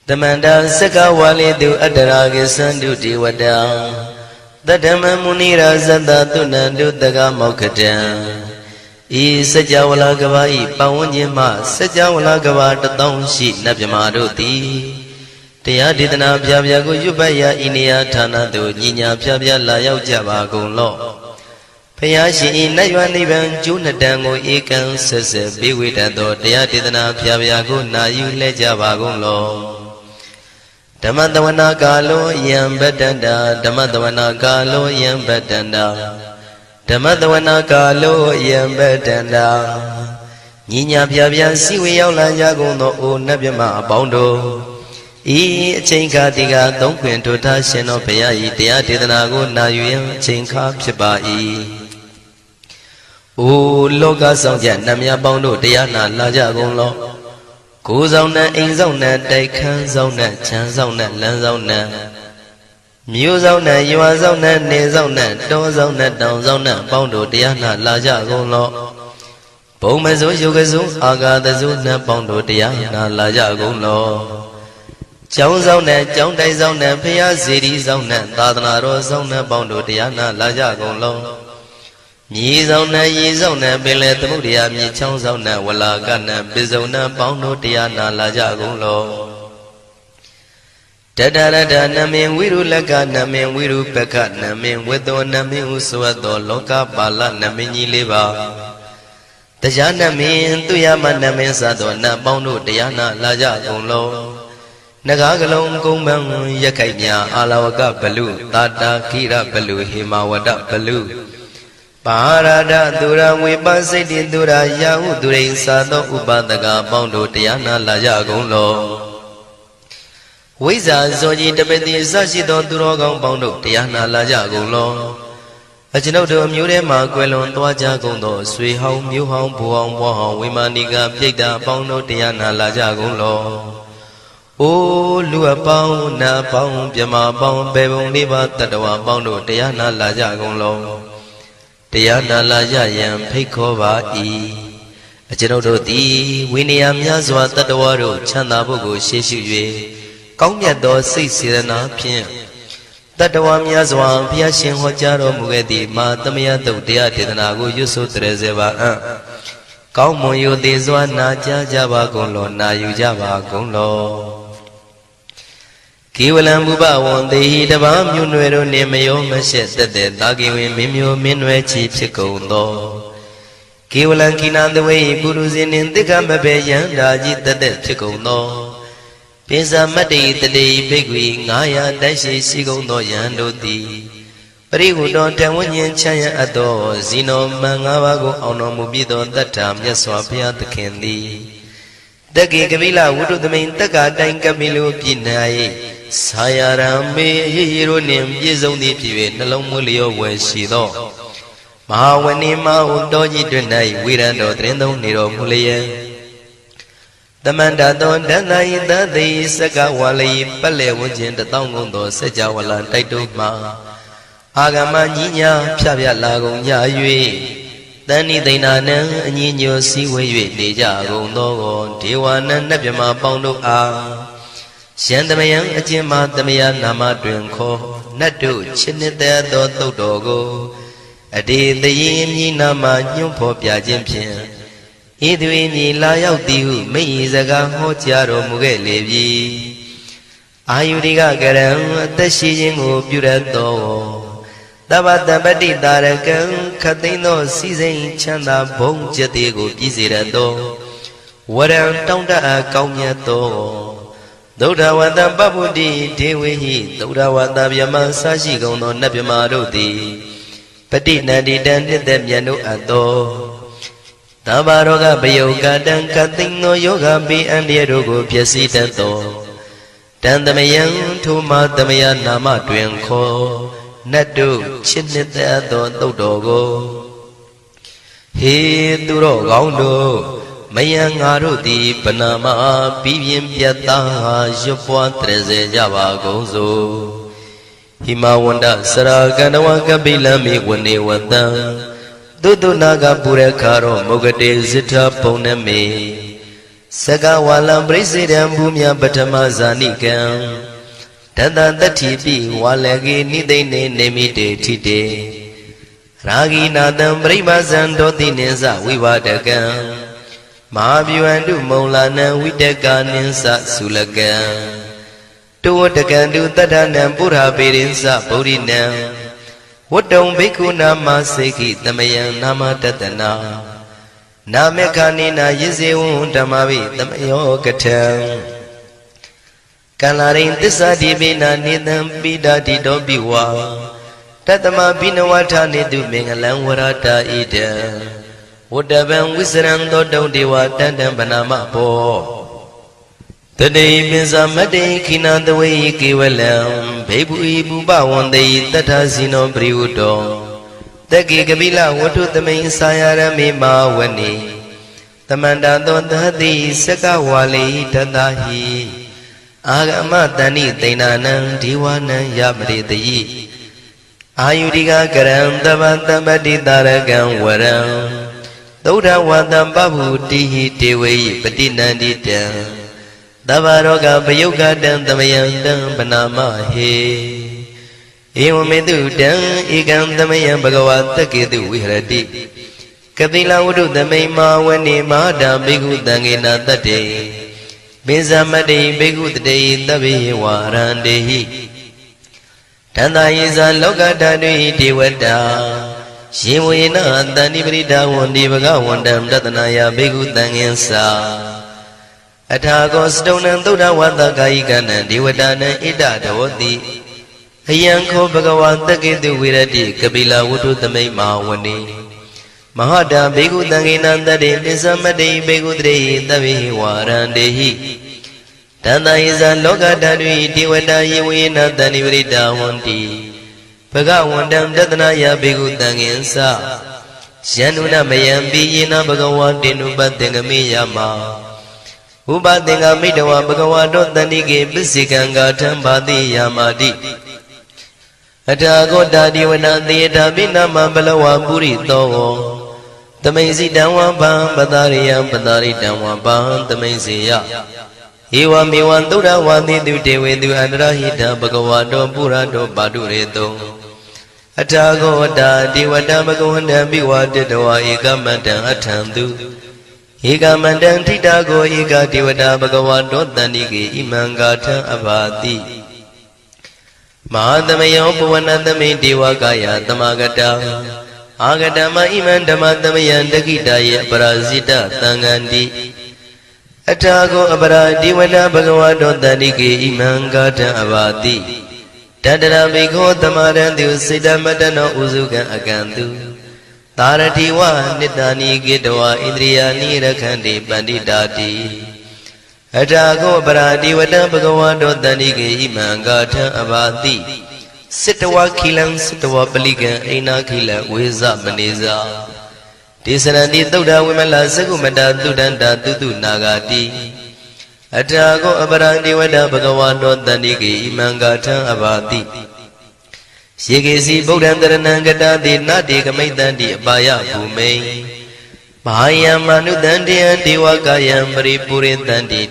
Tamanda Saka Wali do Adaragi Sandu Diwada Tadama Munira Zanda Tunandu Daga Mokatan E Sajawala Gavai Pawanyama Sajawala Gavata Township Nabjamaruti Tayaditana Pyago Yubaya Inia Tana do Nina Pya Layao Java Gonlo Payashi Nayanivan Junadango Ekan Sese Biwitado Tayaditana Pyago Nayu Lejava Gonlo Damadavana Galo Yam Bedanda Damadavana Galo Yam Bedanda Damadavana Galo Yam Bedanda Nina Pya Siwi Yaula Yagono O Nabima Bondo E Chinka Diga Don't Quinto Tashino Payai Teatinago Nayu Chinka Pibai O Loga Sonja Namia Bondo Diana Lajagonlo Kuzona Inzona Daikan Zona Chanzona Lanzona Muzona Yuazona Nezona Dozona Donzona Bondo Diana Lajagonlo Pomazo Yugazu Aga the Zuna Bondo Diana Lajagonlo Chongzona Chongdaizona Pia Ziri Zona Tadnaro Zona Bondo Diana Lajagonlo Yizona Yizona Billet Mudia Mi Chongzona Walagana Bizona Bondo Diana Lajagonlo Tadada Namin Wiru Laga Namin Wiru Peka Namin Wedo Namin Uswado Loka Bala Namini Liva Tajana Min Tuyama Namin Sadona Bondo Diana Lajagonlo Nagagalong Kumbang Yakanya Alawaka Balu Tata Kira Balu Himawada Balu Parada Dura Wipasiti Dura Yahu Durin Sado Ubadaga Bondo Diana Lajagonlo Wiza Zoji Tabeti Sashido Durogong Bondo Diana Lajagonlo Ajinodo Murema Quelon Tuajagondo Sui Hong Mu Hong Buong Wahong Wimaniga Pita Bondo Diana Lajagonlo O Lua Pong Na Pong Pyama Pong Bebong Liba Tadawa Bondo Diana Lajagonlo Diana Lajayam Pikova E Ajinodo Di Winiam Yazwa Tadawaro Chandabugo Sheshu Kongyato Sisirana Pien Tadawam Yazwa Piashin Hojaro Mugedi Matamia Dodia Tidanago Yusu Trezeva Kaumoyo Dezwa Naja Java Gonlo Nayu Java Gonlo Kiwalam Buba one day Dabam Yunwero Nemayo Mashet the Dagi Mimio Minwe Chief Chicondo Kiwalan Kinan the way Guruzin in the Gambabayan Raji the Chicondo Pisa Mati the day Bigwi Naya Dashi Sigondo Yandoti Rigu don't tell when you Chaya Ado Zino Mangavago Ono Mubido that time Yaswapia the candy Dagi Gavila would the main Taka Danka Milu Pinai Sayarame Hironim Yizoni Pive Nalomulio Weshido Mahawanima Udoji Dunai Wirando Trendo Niro Mulia The Mandadon Danai Dadi Sakawali Pale Wujin the Tongundo Sajawala Taituma Agama Nina Pia Lago Yayue Dani Dinana Nino Siwe Deja Gondo Tiwana Nabima Bondo A Shandamayan Ajima Damia Nama Drinko Nadu Chinita Do Dogo Adi the Yin Nama Yumpo Piajimpian Idwini Layao Diu Meizaga Hotiaro Mugelevi Ayuriga Garam Tashijingo Purato Tabata Badi Darakan Katino Season Chanda Bong Jatigo Pizirado Waram Tonda Kaunyato Dodawada Babudi Dewi Dodawada Yama Sashi Gono Nabimarudi Patina Didan Demiano Ado Tabaroga Bayoga Dan Katino Yoga Bi and Yerogo Piasitato Dandamayan Tuma Damaya Nama Twinkle Nadu Chinita Dodogo He Duro Gondo Mayangarudi Panama Pivim Piata Jopua Treze Java Gozo Himawanda Saraganawa Kabilami Wani Wanda Dudu Naga Purekaro Mogade Zita Poname Saka walam presidam bumya batama zanikam Tata tatipi walagi nidene nemite tite Ragi nadam premazan doti ninsa vivadakam Mahavyuandu maulana vidaka ninsa sulakam Tuwatakandu tadanam pura pirinsa purinam Wadong bhikkhu nama seki tamayam nama tatana Namekanina yizewun dhammavi tamayo katam Kalarin tissa dibina nidam bidadi dobiwa Tatama binawata nidu mengalam warata ida Wadavam wisram dodong dewa tandam banama po Tadai binsa mati kinandawai kiwalam Bebu ibu bawandai tata sino priudo Taki kabila watu tamay sayarami mawani Tamanda dondhati saka wali tatahi Agama tani tainanang diwanang yabritayi Ayudika karam tabantamati tarakam waram Dauda watam babu tihi tewayi patinandita Tavaroga payoga dam tamayandam panama he Ewamedu dam ikam tamayam bhagavata ketu vihrati Kapila udu tamay mawani mahadam bhikkhu tangena tate Binsamati bhikkhu tate tabi warandehi Tanda yisa loka tadui devata Shivuyena tani prita wandi bhagavandam tatanaya bhikkhu tangensa Athago stonam Buddha Vatakaikana Devatana Ida Dawati Ayanko Bhagavata Ketu Virati Kapila Vutu Tamay Mawani Mahada Bhikkhu Tanginandade Nisamade Bhikkhu Tre Tavi Warandehi Tanda Isa Loka Tadui Devata Yivuyena Tani Vrita Wanti Bhagavandam Tatanaya Bhikkhu Tangensa Shanuna Mayambi Yena Bhagavantinu Bhattengami Yama Upadenga Midawa Bhagavato Tanike Bisikanga Tambati Yamadi Atago Dadiwana Theata Binama Balawa Puri Togo Tamaisi Dawa Bam Badariya Badari Dawa Bam Tamaisiya Ewa Miwan Dura Wadi Dutewedu Andrahita Bhagavato Purato Badureto Atago Dadiwata Bhagavanda Biwa Dedawa Ekamata Atandu Eka mandang titago eka devata bhagavato tanike imangata abhati Mahadamayo puvanatame devakaya tamagata Agatama imandamatamaya dakitaya parasita tangandi Atago abara devata bhagavato tanike imangata abhati Tadara bhikho tamarantu siddhamatano uzuka akantu Taratiwa nitani gitawa indriyani rakhandi panditati Atago parati vata bhagavato tanike imangata abhati Sitawa khilam sitawa palika aina khila veza maneza Tisarandi Buddha Vimala Sagumata Tudanta Tutu Nagati Atago aparati vata bhagavato tanike imangata abhati Shikesi Buddhantaranangata de Nati Kamaitanti Abaya Bhume Mahayam Manudantiyan Devakayam Paripurintanti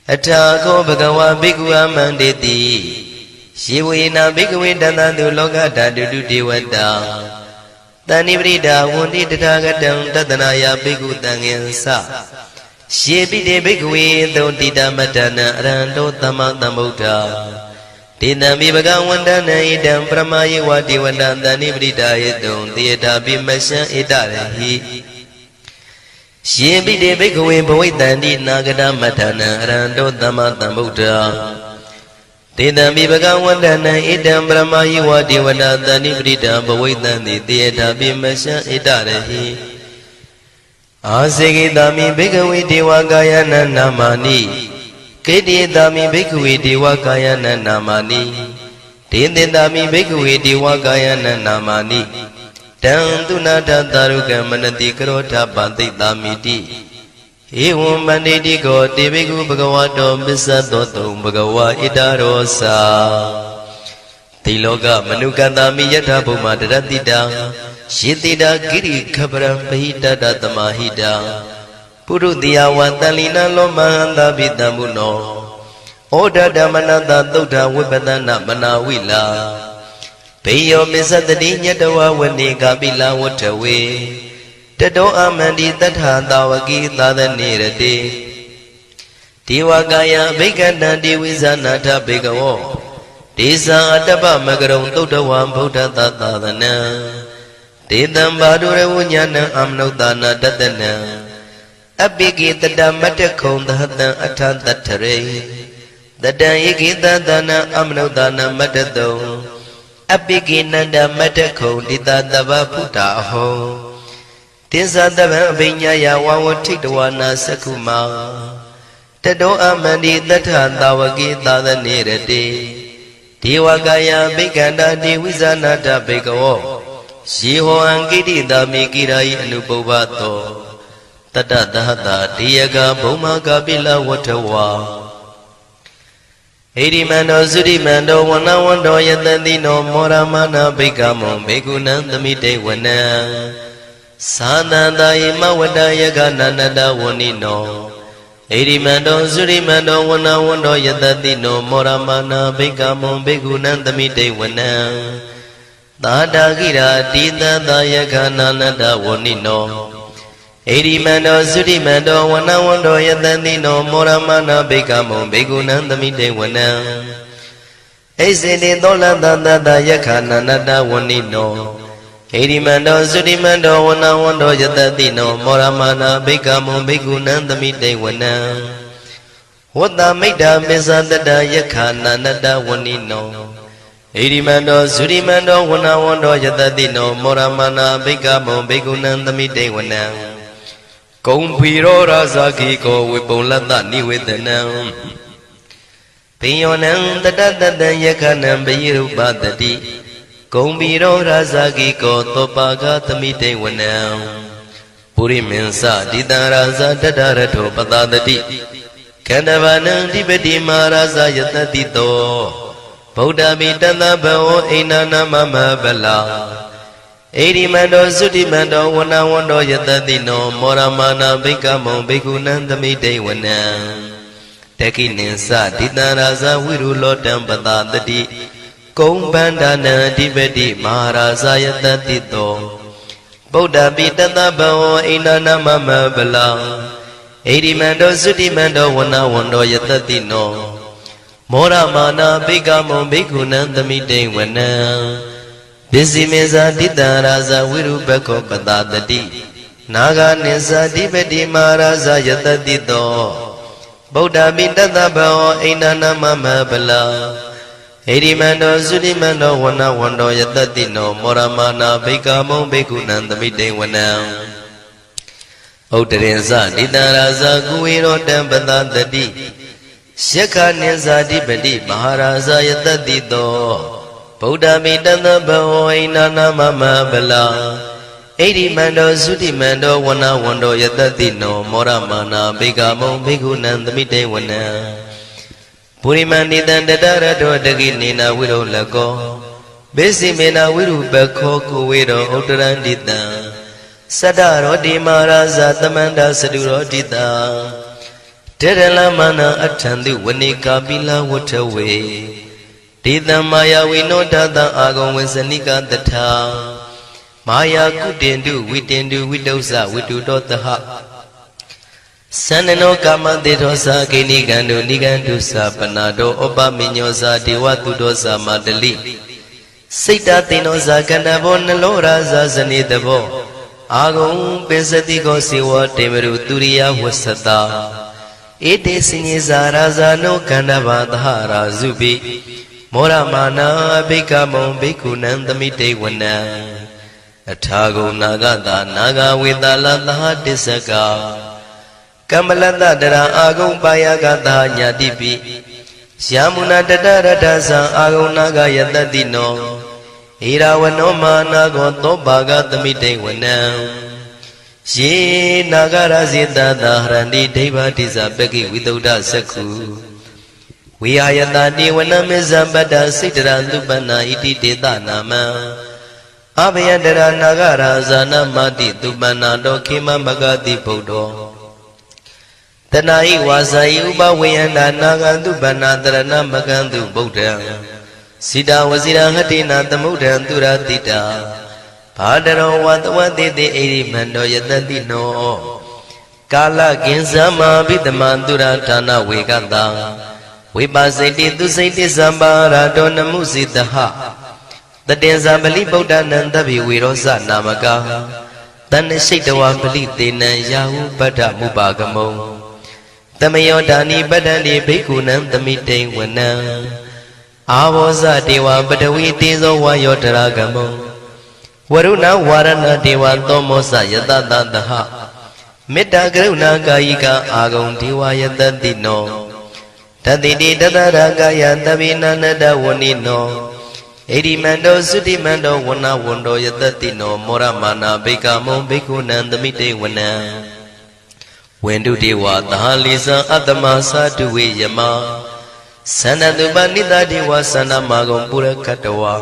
Atago Bhagava Bhikkhu Amanditi Shivuyena Bhikkhu Tantantu Lokata Dudu Devata Tani Vrita Wundi Tathagatam Tatanaya Bhikkhu Tangensa Shibhide Bhikkhu Dodita Matana Arando Tamatambuddha Tidami Bhagavandana idam Brahmayi Vati Vandantani Vritayadum Theata Bimasha Idarahi Shibhide Bhikkhu Bhavitanti Nagata Matana Arando Tamatambuddha Tidami Bhagavandana idam Brahmayi Vati Vandantani Vritayadum Theata Bimasha Idarahi Asigitami Bhikkhu Devakayana Namani Kedidami Bhikkhu Devakayana Namani Tindindami Bhikkhu Devakayana Namani Tantunata Taruka Manati Karota Panti Tamiti Evam Manditi Ko Bhikkhu Bhagavato Bisadoto Bhagava Idarosa Tiloka Manukandami Yatha Bhuma Daratita Shitida Giri Khabram Pahita Datamahita ပုရုတိယဝတန်လီနာလောမဟန္တာပိတံဘုနောဩဒဓမ္မနတသုဒ္ဓဝိပဒနာမနာဝိလာဘေယောမစ္စတတိညတဝဝနေကာပိလဝထဝေတတောအမန္တိတထာတာဝကိသာသနေရတိဒေဝကာယဘိက္ခန္တံဒေဝိဇာနာထဘေကဝောဒေဇာအတ္တပမကရုံသုဒ္ဓဝံဗုဒ္ဓသာသနံဒေတံဘာဒုရဝဉာဏံအမနုဿာနာတတနံအပိကိတတမတ္တခုံသဟတံအထတထရေတတံဧကိတသနာအမနုဿာနာမတ္တတုံအပိကိနန္ဒမတ္တခုံတိတတဗ္ဗဗုဒ္ဓအဟောတင်္ဇာတဗံအဘိညာယဝဝထိတဝနာသက္ခုမာတတောအမန္တိတထသာဝကိသာသနေရတိဒေဝကာယဘိက္ခန္တာဒေဝိဇာနာတဘေကဝောယေဟောအံကိတိတာမေကိရာယအနုပုဗ္ဗတောတတသဟတာဒေယကဘုံမကာပိလဝထဝါဣရိမန္တောသုရိမန္တောဝနဝန္တောယတတိနောမောရမနာဘိက္ခမောဘေကုဏံသမိတေဝနံသာနန္တယမဝတ္တယကနန္တဝဏိနောဣရိမန္တောသုရိမန္တောဝနဝန္တောယတတိနောမောရမနာဘိက္ခမောဘေကုဏံသမိတေဝနံသာတာကိရာတိတသယကနန္တဝဏိနောဣရိမန္တောသုရိမန္တောဝနဝန္တောယတတိနောမောရမနာဘိက္ခမောဘေကုဏံသမိတေဝနံဣစေတိသောလတတတယခနန္တဝဏိနောဣရိမန္တောသုရိမန္တောဝနဝန္တောယတတိနောမောရမနာဘိက္ခမောဘေကုဏံသမိတေဝနံဝတ္တမိတ္တာပိစ္ဆတတယခနန္တဝဏိနောဣရိမန္တောသုရိမန္တောဝနဝန္တောယတတိနောမောရမနာဘိက္ခမောဘေကုဏံသမိတေဝနံကုံဖီရောရာဇာခိကောဝိပုံလတ္တနိဝေဒနံဘိယောနံတတတတံယခနံဘိရုပတတိကုံဖီရောရာဇာခိကောသောပါကသမိတေဝနံပုရိမင်းစဒိတံရာဇာတတရထောပတတတိခန္ဓဗနံဓိပတိမာရာဇာယတတိတောဗုဒ္ဓမိတသဗ္ဗဝဣန္ဒနာမမဗလာဣရိမန္တောသုတိမန္တောဝနဝန္တောယတတိနောမောရမနာဘိက္ခမောဘေကုဏံသမိတေဝနံတခိနိသဒိတံရာဇဝိရုလောတံပတတတိကုံဗန္ဒနာအဓိပတိမဟာရာဇယတတိတောဗုဒ္ဓပိတသဗ္ဗဝဣန္ဒနာမမဗလာဣရိမန္တောသုတိမန္တောဝနဝန္တောယတတိနောမောရမနာဘိက္ခမောဘေကုဏံသမိတေဝနံပစ္စည်းမေဇာတိတံရာဇဝိရုပခောပတတတိနာဂနိသဓိပတိမဟာရာဇယတတိတောဗုဒ္ဓပိတသဗ္ဗဝဣန္ဒနာမမဗလာဣရိမန္တောသုတိမန္တောဝနဝန္တောယတတိနောမောရမနာဘိက္ခမောဘေကုဏံသမိတေဝနံဥဒ္ဒရင်ဇဒိတံရာဇကုဝေရောတံပတတတိယက္ခနိသဓိပတိမဟာရာဇယတတိတောဗုဒ္ဓမိတသဗ္ဗဝဣန္ဒနာမမဗလာဣရိမန္တောသုတိမန္တောဝနဝန္တောယတတိနောမောရမနာဘိက္ခမောဘေကုဏံသမိတေဝနံပုရိမန္တိတံတတရတောတကိနေနဝိရုလကောဘေစီမေနဝိရုပခောကိုဝေရောဥတ္တရန္တိတံသတ္တရောတိမာရာဇသမန္တသတုရောတိတံတေရလမနာအထံတိဝနေကာပိလဝထဝေဒေတံမာယာဝိနောဒတံအာဂုံဝေစနိကတထာမာယာကုတင်တုဝိတင်တုဝိတုဇဝိတုတောတဟသန္နနောကာမတေသောသာကိနိကံတုနိကံတုသာပနာတောဩပမိညောသာဒေဝတုတောသာမတလိစိတ်တသိနောသာကန္တဘောနလောရာဇာဇနေတဘောအာဂုံပိစတိကောစေဝတေမရုသူရိယဝသတာဧတေစိညေဇာရာဇာနောကန္တဘာသဟရာဇုပိမောရမနာဘိက္ခမောဘိက္ခုနံသမိတေဝနံအထာဂုံနာဂတာနာဂဝေတလသဟတစ္စကကမ္မလတတရာအာဂုံပါယကတာညာတိပိယမုနာတတရတ္ထသံအာဂုံနာဂယတတိနောဣရာဝနောမာနာကောသောဘာဂသမိတေဝနံယေနာဂရဇိတတာဟရန္တိဒိဗ္ဗတိဇပကိဝိသုဒ္ဓသက္ခုဝိဟာယတတိဝနမေဇံပတ္တစိတ္တရသုပနာဣတိတေတနာမံအဘယတရနာဂရာဇာနမတိသုပနာတောခေမမဂတိဗုဒ္ဓော တဏှာဤဝါစာဤဥပဝေယန္တာနာဂံတုပနာတရဏမကံတုဗုဒ္ဓံစိတာဝစီရဟတိနာသမုဒ္ဒံသူရတိတာဘာတရောဝတဝတိတိဣရိမန္တောယတတိနောကာလကင်္စမဘိတမံသူရဌာနဝေကတံဝိပါစိတိသူစိတိသံပါရတောနမှုစိတဟတတေဇာပလိဗုဒ္ဓနံတဗိဝေရောဇနာမကာတဏ္ဍရှိတဝပလိတေနံယာဟုပတ္ထမုပါကမုံတမယောဒာနိပတ္တန္တိဘိက္ခုနံသမိတိဝနံအာဘောဇဒေဝပတဝီတေဇောဝါယောတရာကမုံဝရုဏဝါရဏဒေဝသောမောဇယတတသဟမေတ္တာကရုဏာကာယိကအာဂုံဒေဝယတတိနောတတိတိတတရာကာယသဗ္ဗိနန္တဝဏိနောဣရိမန္တောသုတိမန္တောဝဏဝန္တောယတတိနောမောရမာနာဘိကမုံဘိက္ခုနံသမိတေဝနံဝန္တုဒေဝသဟလိဇံအတ္တမသာတုဝေယမသန္တတုပနိတဒေဝသန္တမာဂုံပုရခတဝါ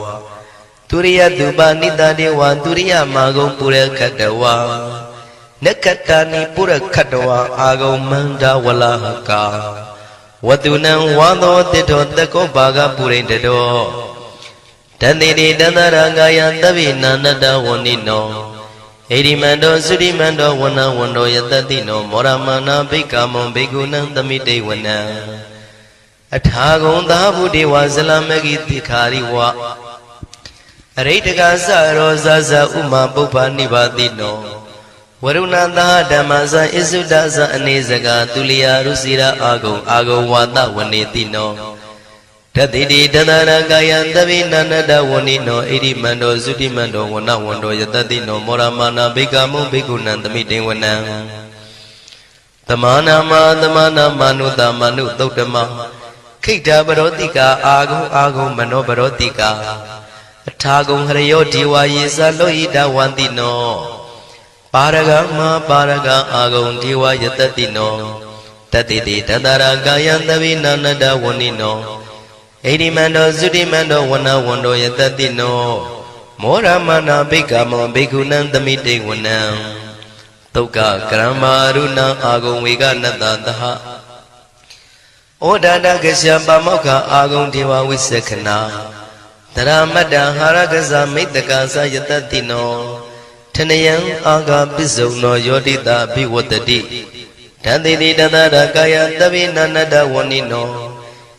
ទុរិយតុបនិតាទេវទុរិយមាဂုံပုရခတဝါနက္ခတာနိပုရခတဝါအာဂုံမန္တဝလဟကာဝတုနံဝါသောတိတောတကောဘာဂပုရိတတောတန္တိတိတန္တရာကာယသဗ္ဗိနန္တဝဏိနောဣရိမန္တောသုရိမန္တောဝဏဝန္တောယတတိနောမောရမနာဘိက္ခမုံဘိက္ခုနံသမိတေဝနံအထာဂုံသာဗုဒေဝဇလမဂိတိခာရိဝအရိတကသရောဇဇဥမာပုပ္ပနိဗ္ဗာတိနောဝရုဏသာဓမ္မဇဣစုဒဇအနေစကာသူလျာရုစီရာအာဂုံဝါဒဝနေတိနောတတိတိတတရကာယသဗ္ဗိနန္တဝဏိနောဣရိမန္တောသုတိမန္တောဝဏဝန္တောယတတိနောမောရမာနာဘိကမုဘိက္ခုနံသမိတေဝနံသမာနာမနုတမနုသုတ်တမခိတ္တပရောတိကာအာဂုံမနောပရောတိကာအထာဂုံဟရယောဒီဝါယေဇလောဟိတဝန္တိနောပါရဂမပါရဂအာဂုံဒီဝါယတတိနောတတိတိတတရာကာယသဗ္ဗိနန္တဝဏိနောဣရိမန္တောသုတိမန္တောဝဏဝန္တောယတတိနောမောရမနာဘိက္ခမောဘိက္ခုနံသမိတေဝနံသုက္ကကရမရုဏအာဂုံဝေကနတသဟဩဒါတကရှပမောက္ခအာဂုံဒေဝဝိသက္ခဏာတရမတ္တဟာရကဇမိတ္တကာသယတတိနောထနယံအာဂပစ္စုံနောယောတိတာဘိဝတ္တိတန္တိတိတတရကာယသဗ္ဗိနန္တဝဏိနော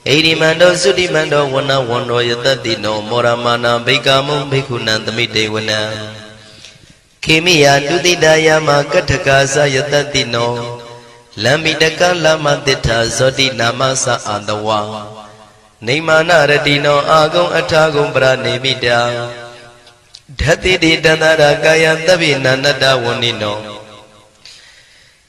ဣရိမန္တောသုတိမန္တောဝဏဝန္တောယတတိနောမောရမာနာဘိကမုံဘိက္ခုနံသမိတေဝနံခေမိယတုတိတယမကထကာသယတတိနောလမ္မိတကလမတိထာဇောတိနာမသအာတဝါနေမာနရတိနောအာဂုံအထာဂုံပရနေမိတာဓတိတိတတရကာယသဗ္ဗိနန္တဝဏိနော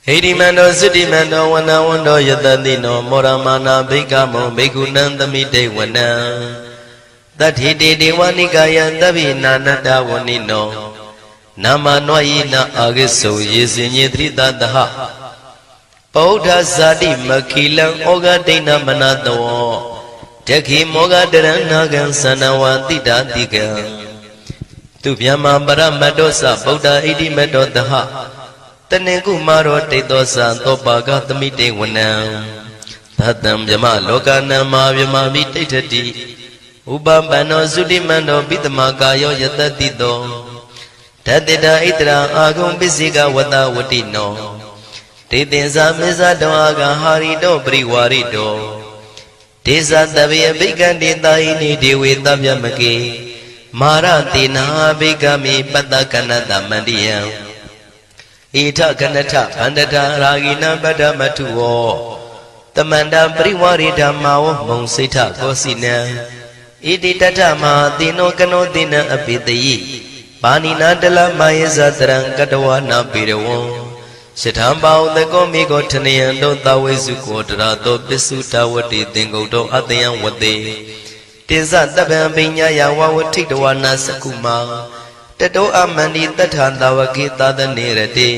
ဣရိမန္တောသုတိမန္တောဝဏဝန္တောယတတိနောမောရမာနာဘိက္ခမုံဘိက္ခုနံသမိတေဝနံတတိတိဒေဝနိကာယသဗ္ဗိနန္တဝဏိနောနာမနွာယိနအာဂိစုံယေစင်ညေသရိတတဟပောဓဇာတိမခိလံဩဃဒိဏမနတောတခိမောဃတရဏဂံသနဝတိတာတိကံသူဗျမပရမတ္တောသဗုဒ္ဓဣတိမတ္တောတဟတနေကုမာရောတိတောသသောပါကသမိတေဝနံသတံဗျမလောကနံမာဗျမမိတိဋ္ဌတိဥပပန္နောသုတိမန္တောပိတမကာယောယတတိတောဓတေတာဣတရာအာဂုံပစ္စေကဝတဝတိနောဒေသင်္ဇာမေဇတောအာဂဟာရိတောပရိဝါရိတောဒေဇတဗေအဘိက္ခန္တေတာဟိနိဒေဝေတဗျမကေမာရတေနာဘိက္ခမေပတ္တကနတမန္တိယံဣထကနထဗန္တထရာဂိနပတ္တမထုဝောတမန္တပရိဝါရိဓမ္မာဝမုံစိဋ္ဌကောစီနံဣတိတထမဟာတိနောကနောတိနံအပိတယိပါဏိနာတလမယေဇတရံကတဝနာပိရဝံရှထံပေါသကောမိကောထနယံတောသဝေစုကောတရာတောပစ္စုတဝတိသင်္ကုတ်တောအတယံဝတေတိဇတပံပညာယဝဝထိတဝနာစကုမာတတောအမန္တိတထသဝကေသဒနေရတေ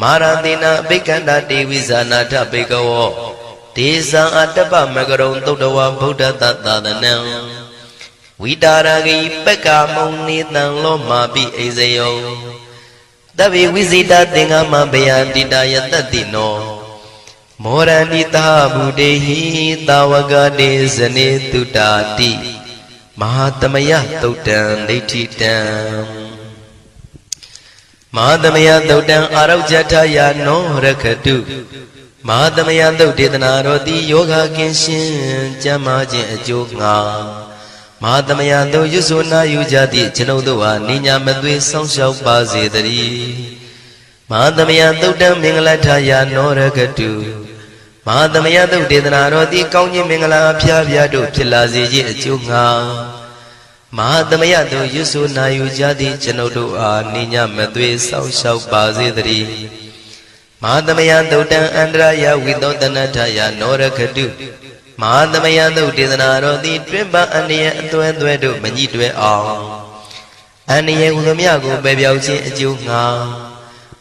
မာရတိနာအဘိက္ခန္တာတေဝိဇာနာထဘေကဝောဒေဇံအတ္တပမကရုံသုတ္တဝဗုဒ္ဓတသာသနံဝိတာရဂိပက္ခမုံနေတံလောမာပိအိဇယောတဗ္ဗေဝိဇိတာသင်္ဃမဘယန္တိတာယတတိနော မောရဏိတာဘုဒေဟိတာဝကတေဇနေတုတာတိမဟာသမယသုတ်တံဒိဋ္ဌိတံမဟာသမယသုတ်တံအာရောဇထယာနောရခတုမဟာသမယသုတ်ဒေသနာတော်သည်ယောဂကင်းရှင်းကျမ်းမာခြင်းအကျိုးငှာမဟာသမယသုတ်ရွတ်ဆိုနာယူကြသည့်ကျွန်ုပ်တို့ဟာနိညာမသွေဆောင်းလျှောက်ပါစေတည်းမဟာသမယသုတ်တံမင်္ဂလထယာနောရခတုမဟာသမယသုတ်ဒေသနာတော်သည်ကောင်းခြင်းမင်္ဂလာအဖျားဖျားတို့ဖြစ်လာစေခြင်းအကျိုးငှာမဟာသမယသုတ်ရွတ်ဆိုနာယူကြသည့်ကျွန်ုပ်တို့အားနိညာမသွေဆောင်းလျှောက်ပါစေတည်းမဟာသမယသုတ်တံအန္တရာယဝိသောတနထယာနောရခတုမဟာသမယသုတ်ဒေသနာတော်သည်တွင်ပန်းအန္တရာယ်အသွဲသွဲတို့မညှိတွဲအောင်အန္တရာယ်ဟူသည်များကိုပယ်ပြောက်ခြင်းအကျိုးငှာ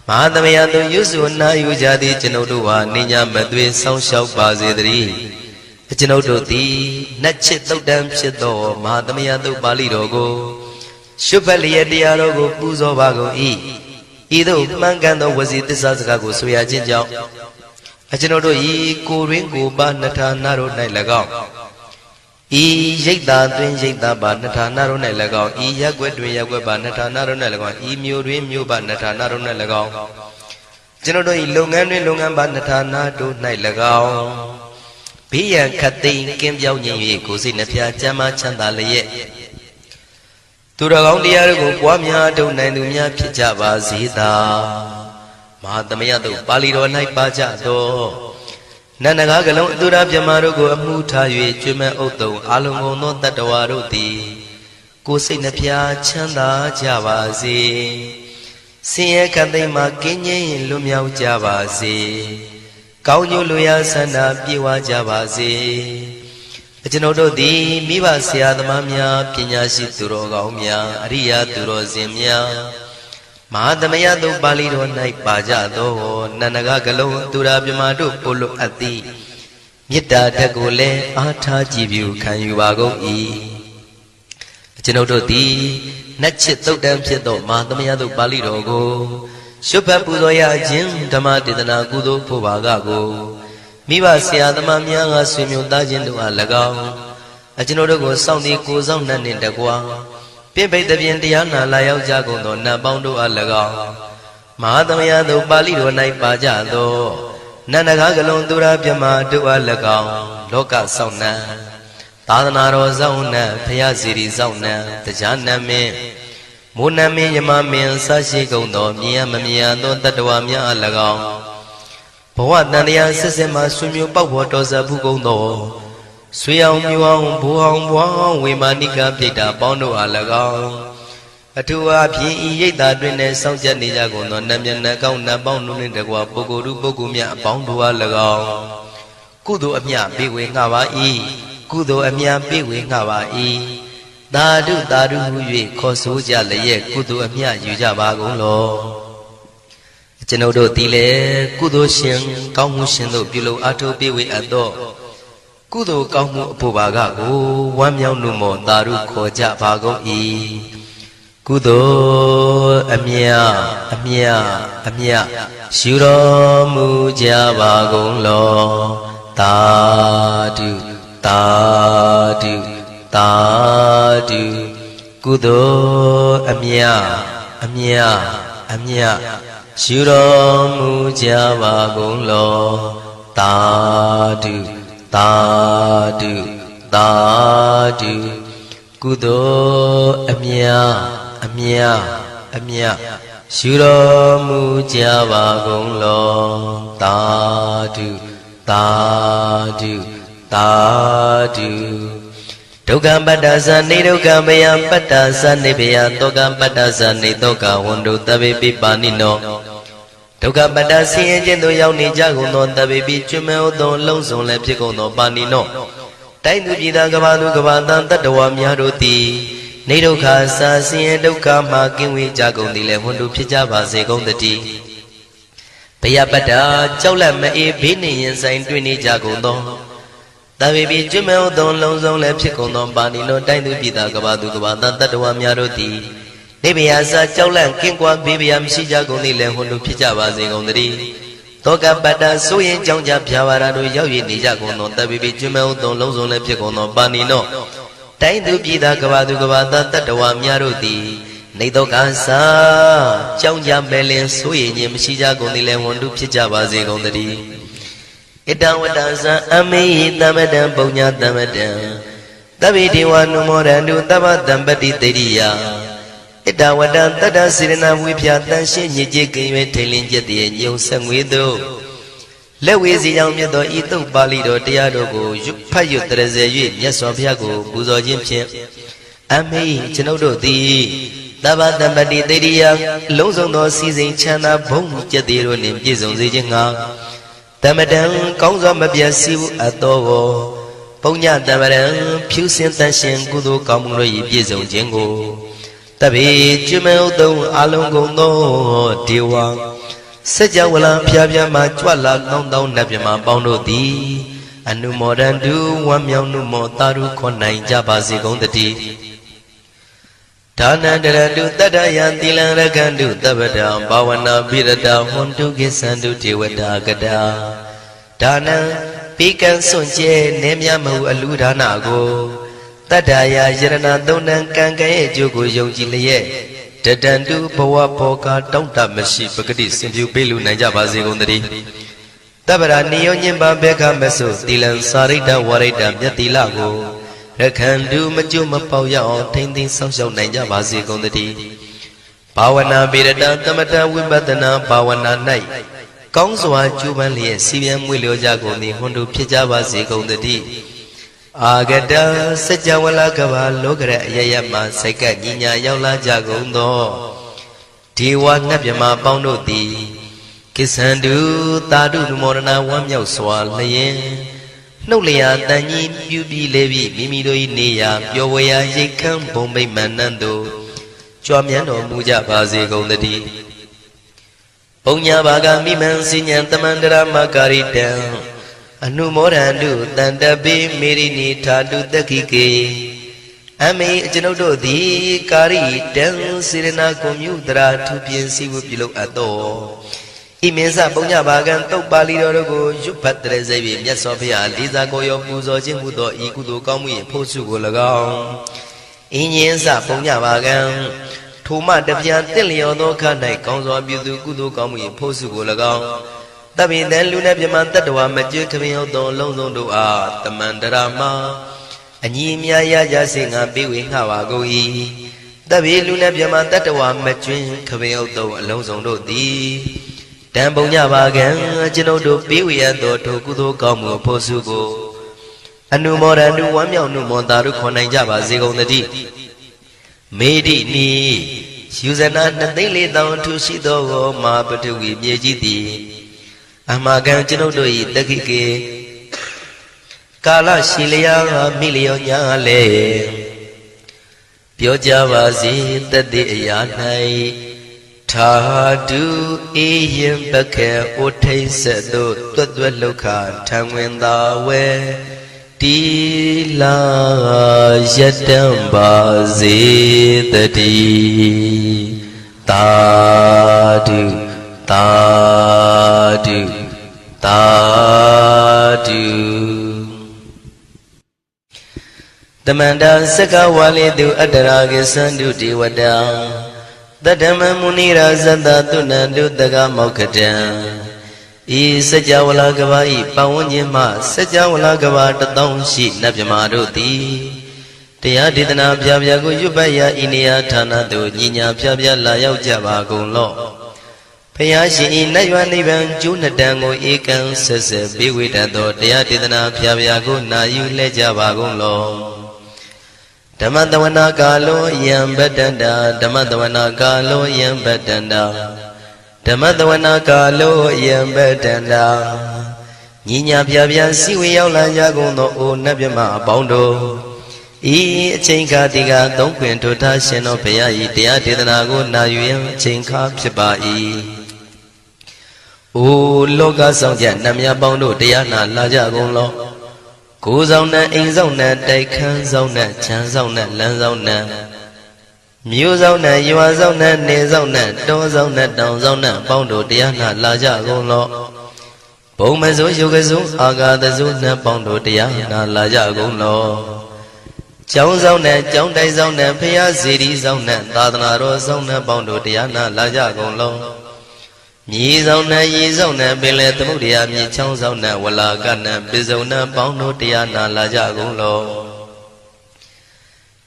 မဟာသမယသုတ်ရွတ်ဆိုနာယူကြသည့်ကျွန်ုပ်တို့ဟာနိညာမသွေဆောင်းလျှောက်ပါစေတည်းကျွန်ုပ်တို့သည်နတ်ချစ်သုတ်တံဖြစ်သောမဟာသမယသုတ်ပါဠိတော်ကိုရှုဖတ်လျက်တရားတော်ကိုပူဇော်ပါကုန်၏ဤသို့မှန်ကန်သောဝစီသစ္စာစကားကိုဆိုရခြင်းကြောင့်ကျွန်ုပ်တို့ဤကိုရင်းကိုပါနှထာနာတို့၌၎င်းဤရိတ်သာတွင်ရိတ်သာပါနှထာနာတို့၌၎င်းဤရက်ွက်တွင်ရက်ွက်ပါနှထာနာတို့၌၎င်းဤမြို့တွင်မြို့ပါနှထာနာတို့၌၎င်းကျွန်ုပ်တို့ဤလုပ်ငန်းတွင်လုပ်ငန်းပါနှထာနာတို့၌၎င်းဘေးရန်ခတ်သိမ်းကင်းပြောင်းခြင်း၍ကိုယ်စိတ်နှဖျားချမ်းသာချမ်းသာလျက်သူတော်ကောင်းတရားတို့ကိုပွားများထုတ်နိုင်သူများဖြစ်ကြပါစေသာမဟာသမယသုတ်ပါဠိတော်၌ပါကြသောနန္ဒကားကလုံးအတုရပြမတို့ကိုအမှုထား၍ကျွမ်းမဲ့ဥတုံအာလုံကုန်သောတတ္တဝါတို့သည်ကိုယ်စိတ်နှဖျားချမ်းသာကြပါစေဆင်းရဲခတ်သိမ်းမှကင်းငြိမ်းလွတ်မြောက်ကြပါစေကောင်းကျိုးလူရဆန္ဒပြေဝကြပါစေကျွန်ုပ်တို့သည်မိဘဆရာသမားများပညာရှိသူတော်ကောင်းများအရိယာသူတော်စင်များမဟာသမယသုတ်ပါဠိတော်၌ပါကြသောနန္ဒကကလုံးသူရာပြမတို့ပို့လို့အပ်သည်မေတ္တာဓာတ်ကိုလည်းအားထားကြည်ပြုခံယူပါကုန်၏ကျွန်ုပ်တို့သည်နတ်ချစ်သုတ်တံဖြစ်သောမဟာသမယသုတ်ပါဠိတော်ကိုရှုဖတ်ပူဇော်ရခြင်းဓမ္မဒေသနာကုသိုလ်ဖို့ပါကကိုမိဘဆရာသမားများကဆွေမျိုးသားချင်းတို့အား၎င်းကျွန်ုပ်တို့ကိုစောင့်တည်ကိုစောင့်နှံ့နှင့်တကွာပြိပိတ်တပြင်တရားနာလာရောက်ကြကုန်သောနတ်ပေါင်းတို့အား၎င်းမဟာသမယသုတ်ပါဠိတော်၌ပါကြသောနန္ဒကားကလုံးသူရာပြမတို့အား၎င်းလောကစောင့်နှံသာသနာတော်စောင့်နှံဖရာစီရီစောင့်နှံတရားနမင်းမိုးနမင်းယမမင်းဆရှိကုန်သောမြင်ရမမြင်ရသောတတ္တဝါများအား၎င်းဘဝတန်တရားစစ်စစ်မှဆွေမျိုးပေါက်ဖော်တော်စပ်ဘူးကုန်သောဆွေအောင်မျိုးအောင်ဘိုးအောင်ဘွားအောင်ဝေမာနိကပြိတ္တာပေါင်းတို့အား၎င်းအထူးအားဖြင့်ဤရိတ်သာတွင်နဲ့စောင့်ကြနေကြကုန်သောနတ်မြတ်နတ်ကောင်းနတ်ပေါင်းတို့နှင့်တကွာပုဂ္ဂိုလ်တို့ပုဂ္ဂိုလ်များအပေါင်းတို့အား၎င်းကုသိုလ်အမြပေးဝေငှပါ၏ကုသိုလ်အမြပေးဝေငှပါ၏သာဓုသာဓုဟု၍ခေါ်ဆိုကြလျက်ကုသိုလ်အမြယူကြပါကုန်လောကျွန်ုပ်တို့သည်လည်းကုသိုလ်ရှင်ကောင်းမှုရှင်တို့ပြုလုပ်အားထုတ်ပေးဝေအပ်သောကုသိုလ်ကောင်းမှုအဖို့ပါကကိုဝမ်းမြောက်နှုမောသာဓုခေါ်ကြပါကုန်၏ကုသိုလ်အမြအမြအမြယူတော်မူကြပါကုန်လောသာဓုသာဓုသာဓုကုသိုလ်အမြအမြအမြယူတော်မူကြပါကုန်လောသာဓုသာဓုသာဓုကုသိုလ်အမြအမြအမြယူတော်မူကြပါကုန်လောသာဓုသာဓုသာဓုဒုက္ခပတ္တသနေဒုက္ခမယပတ္တသနေဘယတောကပတ္တသနေတောကဝန္တုတဗေပိပါဏိနောဒုက္ခပတ္တဆင်းရဲခြင်းတို့ရောက်နေကြကုန်သောတဗေပိကျွမဲဥသောလုံးစုံလည်းဖြစ်ကုန်သောပါဏိနောတိုင်းသူပြည်သားကဘာသူကဘာတန်တတ္တဝါများတို့သည်နေဒုက္ခစာဆင်းရဲဒုက္ခမှကင်းဝေးကြကုန်သည်လည်းဝန္တုဖြစ်ကြပါစေကုန်တည်းဘယပတ္တကြောက်လန့်မအေးဘေးနှင့်ရင်ဆိုင်တွေ့နေကြကုန်သောတဗေပိကျွမဲဥသောလုံးစုံလည်းဖြစ်ကုန်သောပါဏိနောတိုင်းသူပြည်သားကဘာသူကဘာတန်တတ္တဝါများတို့သည်နေဘယစာကြောက်လန့်ကင်းကွာဘေးဘယမရှိကြကုန်သည်လည်းဝန္တုဖြစ်ကြပါစေကုန်တည်း တောကပတ္တဆိုရင်ကြောင့်ကြဖြာပါရာတို့ရောက်ရည်နေကြကုန်သောတပ်ပိပိကျွမ်းမဲဥသောလုံးစုံလည်းဖြစ်ကုန်သောပါဏိနောတိုင်းသူပြည်သားကဘာသူကဘာသားတတ္တဝါများတို့သည်နေတော့ကစားကြောင့်ကြမဲလင်ဆိုရင်ခြင်းမရှိကြကုန်သည်လည်းဝန်တုဖြစ်ကြပါစေကုန်သတည်းဣတံဝတ္တဇံအမေဟိတမတံပုံညာတမတံသဗ္ဗေဒေဝနုမောရန္တုသဗ္ဗတံပတိတေရိယဣတဝတ္တတတ္တစေရနာဝိဖြာတန်ရှင်းညစ်ကြေးကင်၍ထိန်လင်းကျက်တည်းညုံဆက်ငွေတို့လက်ဝေစီကြောင့်မြတ်သောဤတုတ်ပါဠိတော်တရားတော်ကိုဖတ်ရွတ်တရစေ၍မြတ်စွာဘုရားကိုပူဇော်ခြင်းဖြင့်အမေကျွန်ုပ်တို့သည်သဗ္ဗတံပတိတေရိယလုံးစုံသောစီစဉ်ချမ်းသာဘုံကျက်တည်းတို့နှင့်ပြည့်စုံစေခြင်းငှာတမတံကောင်းစွာမပြတ်စည်းအပ်သောပုံညတမရံဖြူစင်တန်ရှင်ကုသိုလ်ကောင်းမှုတို့၏ပြည့်စုံခြင်းကိုတပိကျွမဲဥတုံအလုံးကုန်သောဒေဝစัจ java လာဖျားဖျားမှကြွလာကောင်းသောနတ်မြမပေါင်းတို့သည်အနုမောဒန္တုဝမ်းမြောက်နုမောတာရုခွန်နိုင်ကြပါစေကုန်တည်းဒါနန္တရတုတတ္တယံသီလံရကန္တုသဗ္ဗတံဘာဝနာပိရတဟွန်တုကိသန္တုဒေဝတာကတာဒါနံပိကံစွန့်ကျဲနေမြမဟုအလူဒါနကိုတတ္တယာယရဏသုံးတန်ကံကံရဲ့အကျိုးကိုယုံကြည်လျက်တတန္တုဘဝဘောကတောင့်တမရှိပဂတိစင်ပြုပေးလူနိုင်ကြပါစေကုန်သတည်းတပ္ပရာနိယောညင်ပါဘေခမဆုသီလံစာရိတ္တဝရိတ္တမြတ်တိလကိုရခန္တုမကျွမပေါရအောင်ထိမ့်သိမ်းဆောက်ရှောက်နိုင်ကြပါစေကုန်သတည်းဘာဝနာပိရတသမထဝိပဿနာဘာဝနာ၌ကောင်းစွာကျူးပန်းလျက်စီပြန်မွေလျောကြကုန်သည်ဟွန်တို့ဖြစ်ကြပါစေကုန်သတည်းအာဂတစัจ java လာကဘာလောကရအယယမစိတ်ကညီညာရောက်လာကြကုန်သောဒေဝနတ်မြမပေါင်းတို့သည်ကိသန္တုသာဓုနမောရဏဝမ်းမြောက်စွာလျင်နှုတ်လျာတန်ကြီးပြူပြီးလေပြီးမိမိတို့၏နေရာပျော်ဝေရာရိတ်ခမ်းဘုံမိတ်မန္တန်တို့ကြွားမြန်းတော်မူကြပါစေကုန်သတည်းပုံညာဘာဂမိမံစိညာတမန္တရမကာရိတံအနုမောဒန္တုတန္တပိမေရိနိထာတုတက္ခိကေအမေကျွန်ုပ်တို့သည်ကာရိတံစေရနာကွန်မြူတရာထူပြင်းစည်းဝပြုလုပ်အပ်သောဣမင်းစပုံညာဘာဂံတုတ်ပါဠိတော်တို့ကိုရွတ်ဖတ်တဲ့စေပြီးမြတ်စွာဘုရားလေးစားကိုရောပူဇော်ခြင်းမှုသောဤကုသိုလ်ကောင်းမှု၏ဖို့စုကို၎င်းအင်းရင်စပုံညာဘာဂံထိုမှတပြားတင့်လျော်သောခါ၌ကောင်းစွာပြုသူကုသိုလ်ကောင်းမှု၏ဖို့စုကို၎င်းတပိတံလူနဲ့ပြမတတ္တဝါမကျွခမင်းဟုတ်သောလုံးစုံတို့အားတမန္တရာမအညီအမြရကြစေငါပေးဝေငှပါကုန်၏တပိလူနဲ့ပြမတတ္တဝါမကျွခမင်းဟုတ်သောအလုံးစုံတို့သည်တံပုံညပါကံကျွန်ုပ်တို့ပေးဝေရသောထိုကုသိုလ်ကောင်းမှုဖို့စုကိုအနုမောဒန္တုဝမ်းမြောက်နုမောတာတို့ခွန်နိုင်ကြပါစေကုန်သတည်းမေတိနီယူဇနာ2,400,000ထူရှိသောမာပထဝီမြေကြီးသည်အမကံကျွန်ုပ်တို့၏တက္ခိကေကာလရှိလျာမိလျောညာလေပြောကြပါစေတသက်အရာ၌ထာတုအေယံပခေဩထိတ်ဆက်သို့တွတ်တွတ်လောက်ခထံဝင်သာဝဲတီလာယတံပါစေတည်းသာဓုသာဓုသာဓုတမန္တစကဝါလေတုအတ္တရာကိသန္တုဒေဝတံတတ္တမမုနိရာဇတသုဏန္တုတကမောက္ခတံဤစัจ java လာကဘာဤပဝန်းကျင်မှစัจ java လာကဘာ1000ရှိနတ်မြမာတို့သည်တရားဒေသနာပြပြကိုရွတ်ပတ်ရာဤနေရာဌာနသို့ညီညာပြပြလာရောက်ကြပါကုန်လော့ဘုရားရှင်ဤနတ်ရွာနိဗ္ဗာန်ကျိုးနှစ်တန်ကိုဧကံဆက်ဆက်ပေးဝေတတ်သောတရားဒေသနာပြပြကိုနာယူလဲကြပါကုန်လော့ဓမ္မတဝနာကာလောယံပတ္တန္တာဓမ္မတဝနာကာလောယံပတ္တန္တာဓမ္မတဝနာကာလောယံပတ္တန္တာညီညာပြပြစီဝေရောက်လာကြကုန်သောအိုနတ်မြမအပေါင်းတို့ဤအချိန်ခါဒီကသုံးခွင်ထိုထားရှင်တော်ဘုရားဤတရားဒေသနာကိုနာယူရန်အချိန်ခါဖြစ်ပါ၏အိုလောကဆောင်ကြနတ်မြတ်ပေါင်းတို့တရားနာလာကြကုန်လောကိုယ်ဆောင်နဲ့အိမ်ဆောင်နဲ့တိုက်ခန်းဆောင်နဲ့ခြံဆောင်နဲ့လမ်းဆောင်နဲ့မြို့ဆောင်နဲ့ရွာဆောင်နဲ့နေဆောင်နဲ့တောဆောင်နဲ့တောင်ဆောင်နဲ့ပေါင်းတို့တရားနာလာကြကုန်လော ဘုံမစိုးယုတ်ကစိုးအာဂါတစိုးနှံပေါင်းတို့တရားနာလာကြကုန်လောကျောင်းဆောင်နဲ့ကျောင်းတိုက်ဆောင်နဲ့ဖရာစီရီဆောင်နဲ့သာသနာတော်ဆောင်နဲ့ပေါင်းတို့တရားနာလာကြကုန်လောမြေဆောင်နဲ့ရေဆောင်နဲ့ပင်လေသမုဒ္ဒရာမြေချောင်းဆောင်နဲ့ဝလာကနဲ့ပိစုံနဲ့ပေါင်းတို့တရားနာလာကြကုန်လော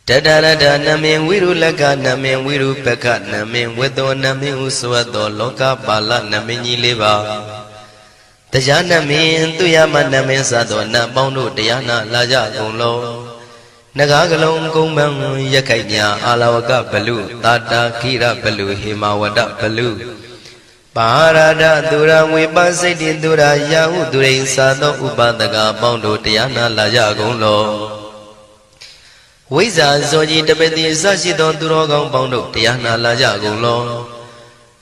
တတရတနမေဝိရုလကနမေဝိရုပကနမေဝတ္တောနမေဟုဆိုသောလောကပါဠနမေကြီးလေးပါတရားနမေသူရမနမေစသောနတ်ပေါင်းတို့တရားနာလာကြကုန်လောနဂါကလုံးကုံမံရခိုင်ညာအာလဝကဘလူတာတာခိရဘလူဟေမဝဒဘလူပါရဒသူရဝေပစိတ်တိသူရယာဟုသူရိသာသောဥပဒကပေါင်းတို့တရားနာလာကြကုန်လောဝိဇ္ဇာဇောကြီးတပတိအစရှိသောသူတော်ကောင်းပေါင်းတို့တရားနာလာကြကုန်လော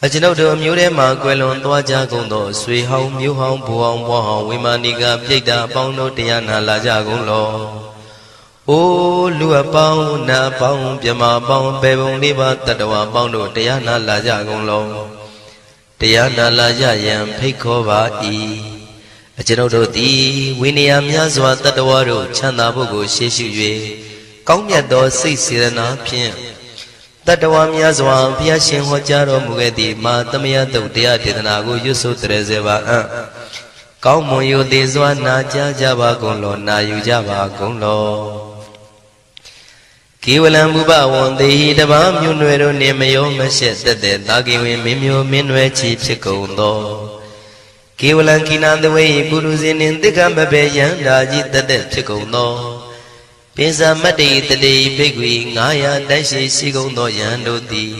အကျွန်ုပ်တို့မျိုးထဲမှာကွယ်လွန်သွားကြကုန်သောဆွေဟောင်းမျိုးဟောင်းဘူဟောင်းဘွားဟောင်းဝိမာနိကပြိတ္တာပေါင်းတို့တရားနာလာကြကုန်လောအိုးလူအပေါင်းနာပေါင်းပြမပေါင်းပေပုံလေးပါတတ္တဝါပေါင်းတို့တရားနာလာကြကုန်လောတရားနာလာကြရန်ဖိတ်ခေါ်ပါ၏အကျွန်ုပ်တို့သည်ဝိနည်းများစွာတတ္တဝါတို့ချမ်းသာဖို့ကိုရှေ့ရှု၍ကောင်းမြတ်သောစိတ်စေတနာဖြင့်တတ္တဝါများစွာဘုရားရှင်ဟောကြားတော်မူခဲ့သည့်မာသမယတုတ်တရားဒေသနာကိုရွတ်ဆိုတရစေပါအံ့ကောင်းမွန်ရိုသေစွာနာကြားကြပါကုန်လောနာယူကြပါကုန်လောကေဝလံဘုဘဝံတေဟိတပါမြို့နွယ်တို့နှင့်မယောမရှက်သက်သက်သာကေဝင်မင်းမျိုးမင်းနွယ်ချီဖြစ်ကုန်သောကေဝလံကိနာသဝေပုရုဇဉ်နှင့်တိက္ခမဘေယံဓာကြီးသက်သက်ဖြစ်ကုန်သောပိဇာမတ္တိတတိဘိက္ခွေ900တိုက်ရှိရှိကုန်သောယံတို့သည်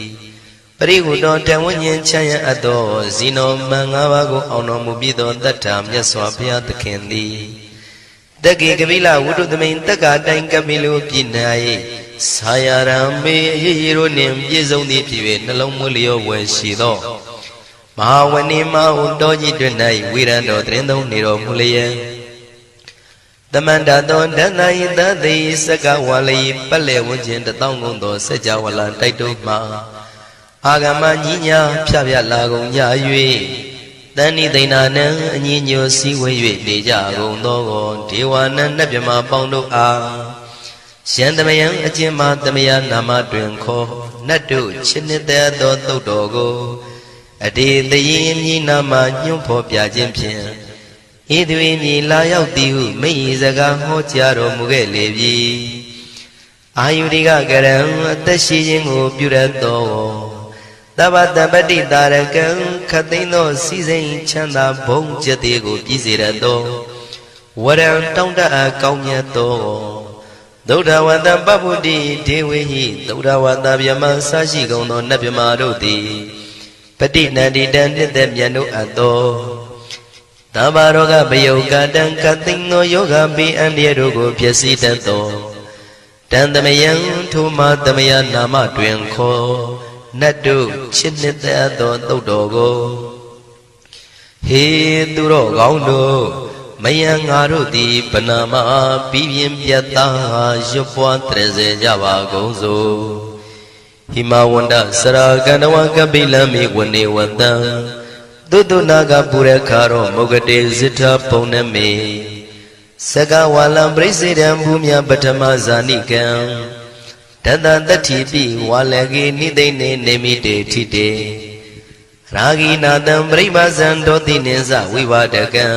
ပရိဟုတောတံဝဉ္ဉ္ချမ်းရအပ်သောဇီနောမံ5ပါးကိုအောင်တော်မူပြီးသောတတ္ထာမြတ်စွာဘုရားသခင်သည်တက္ကေကပိလဝုဒ္ဓသမိန်တက္ကာတိုင်ကပိလိုပြည်၌ဆာယရံမေအရေးရတို့နှင့်ပြည့်စုံသည်ဖြစ်၍နှလုံးမွေးလျောဝယ်ရှိသောမဟာဝဏိမဟုတော်ကြီးတွင်၌ဝိရံတော်တရင်သုံးနေတော်မူလျက်တမန္တသောဒဏ္ဍာယသတိစကဝါလိပတ်လေဝန်းကျင်တောင်းကုန်သောစัจ java လာတိုက်တို့မှအာဂမညီညာဖြဖြလာကုန်ကြ၍တဏိသိဏနံအညီညွတ်စည်းဝေး၍နေကြကုန်သောဒေဝနံနတ်မြမပေါင်းတို့အားယံသမယံအကျဉ်းမှသမယနာမတွင်ခေါ်နတ်တို့ချစ်နှစ်သက်သောသုတ်တော်ကိုအတေတရင်မြည်နာမညွှန်ဖော်ပြခြင်းဖြင့်ဤသူ၏မြည်လာရောက်သည်ဟုမိ၏စကားဟောကြားတော်မူခဲ့လေပြီအာယုရိကကရံအသက်ရှိခြင်းကိုပြုရသောသဗ္ဗတပတိတာရကံခသိန်းသောစီစိန်ချမ်းသာဘုံကျက်သေးကိုပြည့်စေရသောဝရံတောင်းတအကောင်းမြတ်သောသုဒ္ဓဝတ္တပပုတ္တိဒေဝေဟိသုဒ္ဓဝတ္တဗျမဆရှိကုန်သောနတ်ဗျမတို့သည်ပတိနန္တိတံနှစ်သက်မြတ်တို့အပ်သောသဗ္ဗရောဂပယုတ်ကတံကသိန်းသောယောဂပိအန္တရာတို့ကိုဖြစ်စီတတ်သောတန်သမယံထိုမသမယနာမတွင်ခေါ်နတ်တို့ချစ်နှစ်သက်သောသုတ်တော်ကိုဟေသူတော်ကောင်းတို့မယံငါတို့သည်ဗနာမပြီးပြင်းပြတ်သားရွတ်ပွားတရစေကြပါကုန်စို့ဟိမဝန္တစရာကန္တဝကပိလမိဝနေဝတံသုတ္တနာကပုရခါရောမုဂတေဇိထပုံနမေစကဝါလံပရိစေတံဘူမြပထမဇာနိကံတတတတ္ထိပိဝါလကေနိသိနေနေမိတေထိတေရာဂိနာတံပရိမဇံဒောတိနိသဝိဝဒကံ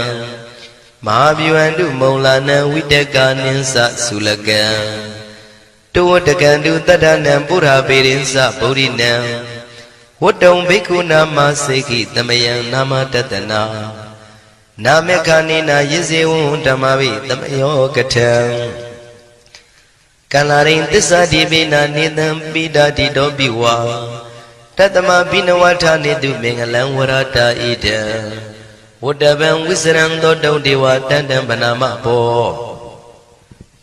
မဟာဗျူဟန္တုမုံလာနံဝိတကာနိသသုလကံတောဝတကံတုတတ္ထနံပုရာပေရိသဗုဒ္ဓိနံဝတ္တုံဘိက္ခုနာမစေခိသမယံနာမတတနာနာမေခာနိနာယဇေဝံဓမ္မဝိသမယောကထံကန္လာရိန်သစ္စာတိပိနာနေတံပိဒာတိတောပိဝါတတမဘိနဝထာနေတုမင်္ဂလံဝရတာဣတံဝတ္တဗံဝိစရံသောတုံဒေဝတန္တံဗနာမဘော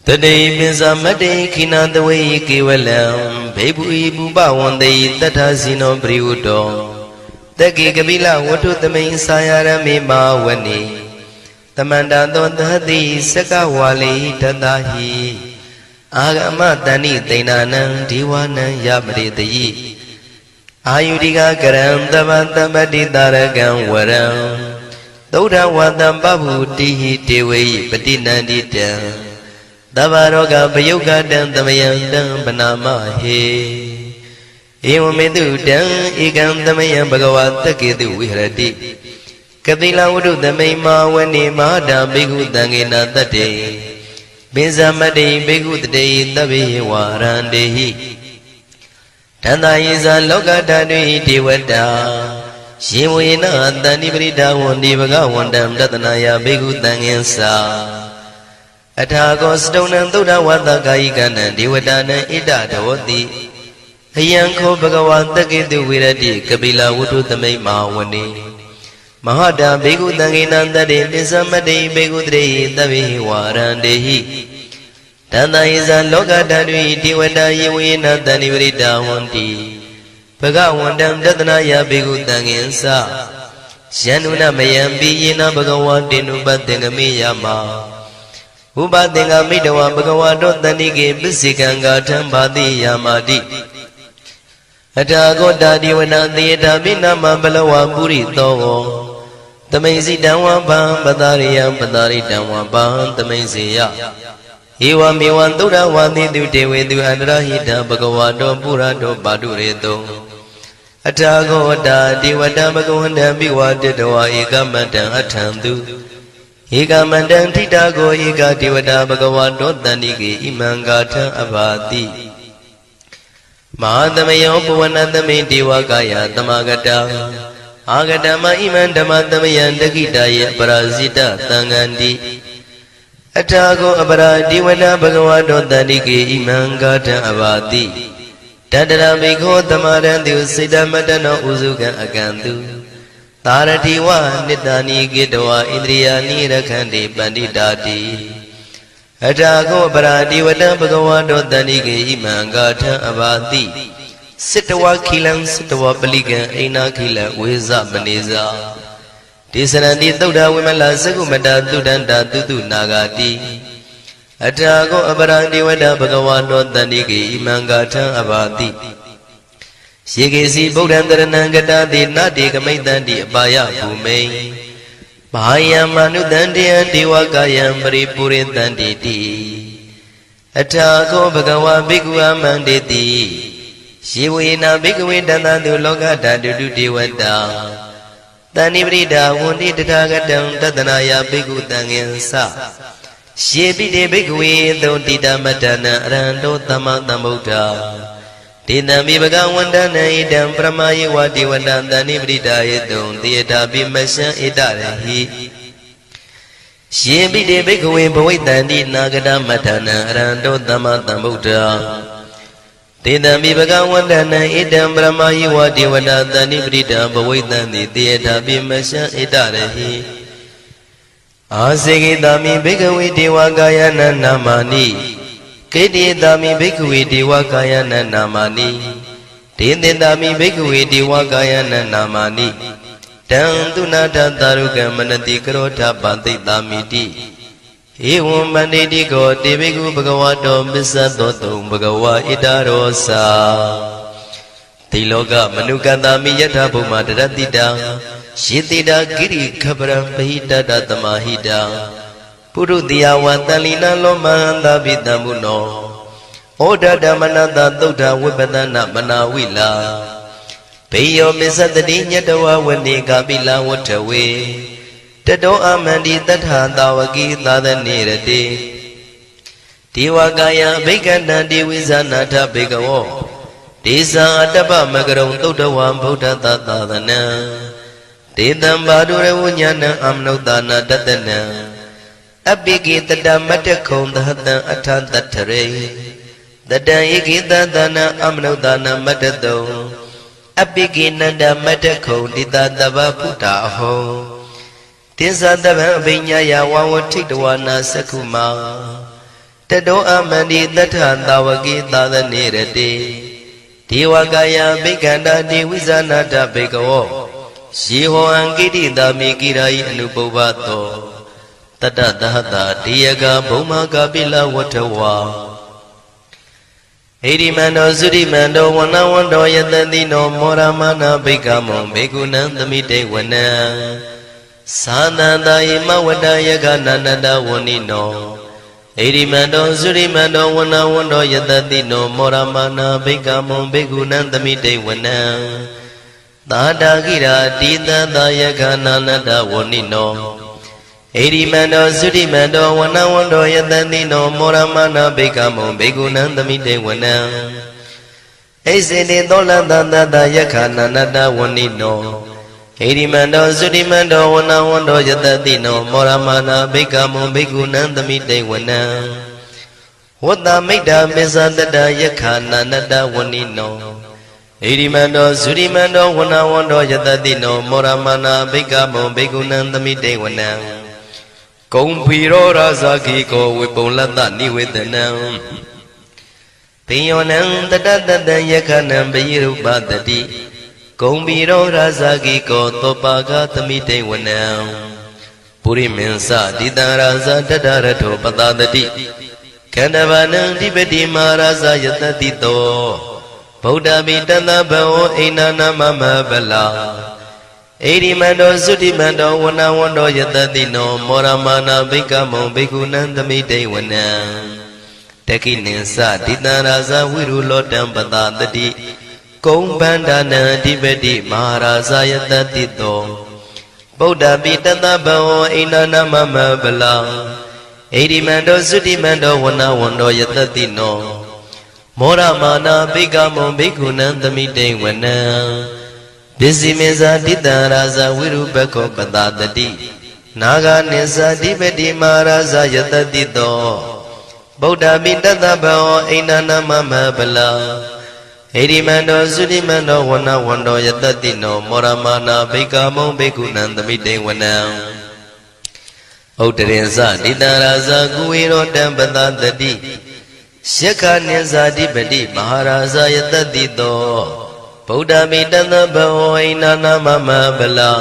တတိပိဇာမတေခိနာတဝေကေဝလံဘေဘူဤပုပဝန္တေတထဇိနောပရိဝတ္တောတက္ကေကပိလဝတ္ထုသမိန်ဆာယရမေမာဝနေတမန္တသောသတိစကဝါလိတတဟိအာဂမတဏိသိဏနံဒီဝနံယမရိတယိအာယုရိကကရံတဗ္ဗတပတိတာရကံဝရံသ သုဒ္ဓဝါတံပဗုတိဟိတေဝေယပတိနန္တိတံသဗ္ဗရောဂပယုတ်ကတံသမယံတံပနာမဟေဧဝမေတုတံဧကံသမယံဘဂဝါတကေတုဝိဟရတိကတိလဝတ္ထုသမိန်မာဝနေမဟာတာဘိက္ခုတံဃေနတတ္တေပိဇမတ္တိဘိက္ခုတတေသဗ္ဗေဝါရန္တေဟိတန္တာယေဇာလောကဓာတုဟိဒေဝတာယေဝေနတန္တိပရိဒါဝန္တိဘဂဝန္တံတတနာယဘိက္ခုတံဃင်္စာအထာကောစတုံနံသုဒ္ဓဝါသကာယိကနံဒေဝတာနံဣဒတောတိအယံခောဘဂဝါတကေတုဝိရတိကပိလဝတ္ထုသမိန်မာဝနေမဟာတာဘေကုတံဃေနံတတေပိသမတ္တိဘေကုတရေသဗ္ဗေဝါရန္တေဟိတန္တယေဇာလောကဓာတုဟိဒေဝတာယေဝေနတန္တိပရိဒါဝန္တိဘဂဝန္တံတတနာယဘေကုတံဃင်္စာယန္နုနမယံပိယေနဘဂဝါတေနုပသင်္ကမေယမဥပသင်္ကမိတဝဘဂဝါတောတဏိကေပစ္စေကံဂါထံဘာတိယာမာတိအထာဂောတာဒီဝနာသေတာမိနာမဘလဝပုရိသောသမိန်စီတံဝံပံပတာရိယံပတာရိတံဝံပံသမိန်စေယဧဝမေဝံသုဒ္ဓဝါတိတုတေဝေတုအန္တရဟိတဘဂဝါတောပုရတောပါတုရေတောအထာဂောတာဒီဝတံဘဂဝန္တံပိဝါတတဝါဧကမတံအထံတုဧကမတံထိတာကိုဧကဒေဝတာဘဂဝါတောတန္တိကေဣမံဂါထံအဘာတိမဟာသမယောပဝနသမိဒေဝကာယသမဂတာအာဂတမဣမံဓမ္မသမယံတခိတယေပရာဇိတသံဃန္တိအထာကိုအပရာဒီဝနာဘဂဝါတောတန္တိကေဣမံဂါထံအဘာတိတတရဘိခောသမရံတုစေတမတနောဥစုကံအကံတုသာရတိဝနိတ္တနိကေတဝဣန္ဒြိယာနိရခန္တိပန္တိတာတိအထာကိုပရာဒီဝတံဘဂဝါတောတန္တိကေဣမံဂါထံအဘာတိစိတဝခိလံစိတဝပလိကံအိနာခိလံဝေဇမနေဇာဒေသရတိသုဒ္ဓဝိမလသကုမတသုဒ္ဓန္တာတုတုနာဂတိအထာကိုအပရာဒီဝတံဘဂဝါတောတန္တိကေဣမံဂါထံအဘာတိယေကေစီဗုဒ္ဓံတရဏံကတာတိနတေကမိတ္တန္တိအပါယဘူမိန်မဟာယမနုတန္တယံဒေဝကာယံပရိပုရိတန္တိတိအထာကိုဘဂဝါဘိက္ခုအမန္တေတိယေဝေနဘိက္ခဝေတန္တတုလောကဓာတုတုဒေဝတာတဏိပရိဒါဝန္တိတထာဂတံတတနာယဘိက္ခုတံဃင်္စယေပိတေဘိက္ခဝေသောတိတမတ္တနံအရဟံတောသမ္မာသမ္ဗုဒ္ဓဒေတံမိဘဂဝန္တနံဣတံပရမယေဝဒေဝတံတဏိပရိဒါယေတုံတေတာပိမရှံဣတရဟိယေပိတေဘိက္ခဝေဘဝိတန္တိနာဂတမတ္တနံအရဟံတောသမ္မာသမ္ဗုဒ္ဓတေတံမိဘဂဝန္တနံဣတံပရမယေဝဒေဝတာတဏိပရိဒံဘဝိတံတိတေတာပိမရှံဣတရဟိအာစေကိတာမိဘိက္ခဝေဒေဝကာယနာနာမာနိကေတိတာမိဘိက္ခဝေဒေဝကာယနာနာမာနိဒေတေတာမိဘိက္ခဝေဒေဝကာယနာနာမာနိတံသူနာထသာရုကံမနတိကရောထပန္တိတာမိတိဧဝံမန္တိတိကောတေဘိက္ခုဘဂဝါတောမစ္ဆသောတုံဘဂဝါဣတရောစာတိလောကမနုကတာမိယထာဘုမတရတိတံယေတိတာကိရိခပရံပဟိတတသမာဟိတံပုရုတိယဝတလီနလောမဟန္တာပိတံမုနောဩဒဓမ္မနတသုဒ္ဓဝိပဒနာမနာဝိလာဘေယောမစ္ဆတတိညတဝဝနေကပိလဝထဝေတတောအမန္တိတထာတာဝကိသာသနေရတိဒေဝကာယဘိက္ခန္တံဒေဝိဇာနာထဘေကဝောဒေဇာအတ္တပမကရုံသုဒ္ဓဝံဗုဒ္ဓသာသနံဒေတံဘာဒုရဝဉာဏံအမနုဿာနာတတနံအပိကိတတမတ္တခုံသဟတံအထတထရေတတံဧကိတသနံအမနုဿာနာမတ္တတုံအပိကိနန္ဒမတ္တခုံတိတတဗ္ဗဗုဒ္ဓအဟောတိသတဗံအဘိညာယဝဝထိတဝနာသက္ခုမာတတောအမန္တိတထသာဝကိသာသနေရတိဒေဝကာယဘိက္ခန္တာဒေဝိဇာနာတဘေကဝောယေဟောအံကိတိတာမိကိရာယိအနုပုဗ္ဗတောတတသဟတာတေယကဘုံမကပိလဝထဝါဣရိမန္တောသုရိမန္တောဝနဝန္တောယတတိနောမောရမနာဘိက္ခမောဘေကုဏံသမိတေဝနံ Sananda ima wada yaga nanada wanino Erimando Zurimando wana wando yadadino Moramana Begamon Begunandamite wana Dada gira dida da yaga nanada wanino Erimando Zurimando wana wando yadadino Moramana Begamon Begunandamite wana Ezene dola da yaga nanada wanino Erimando Zurimando wana wando yadadino Moramana Begamon Begunandamite wana Wada Maida Mezadada Yakana Nada Wanino Erimando Zurimando wana wando yadadino Moramana Begamon Begunandamite wana Kumpiro Razaki ko Wipolata Niwedana Pionan Dada Yakana Beyiru Badadi Kumbiro Razaki ko Topaga Tamite wana Puri Mensa Dida Raza Dadarato Padadati Kanavana Dibeti Maraza Yatadito Buddha Bitana Bao Einana Mama Bala Erimando Zutimando wana wando yatadino Moramana Begamon Begunandamite wana Taki Nensa Dida Raza Wiru Lotam Padadati Kumbandana Dibeti Maharaza Yatadito Buddha Bitana Bao Einana Mama Bala Erimando Zutimando wana wando yatadino Moramana Begamon Begunandamite wana Bisimeza Dida Raza Wiru Beko Padadati Naga Nisa Dibeti Maharaza Yatadito Buddha Bitana Bao Einana Mama Bala Erimando Zutimando wana wando yatadino Moramana Begamon Begunandamite wana Uttarensa Dida Raza Guiro Dampadadati Shaka Nisa Dibeti Maharaza Yatadito Buddha Bitana Bao Einana Mama Bala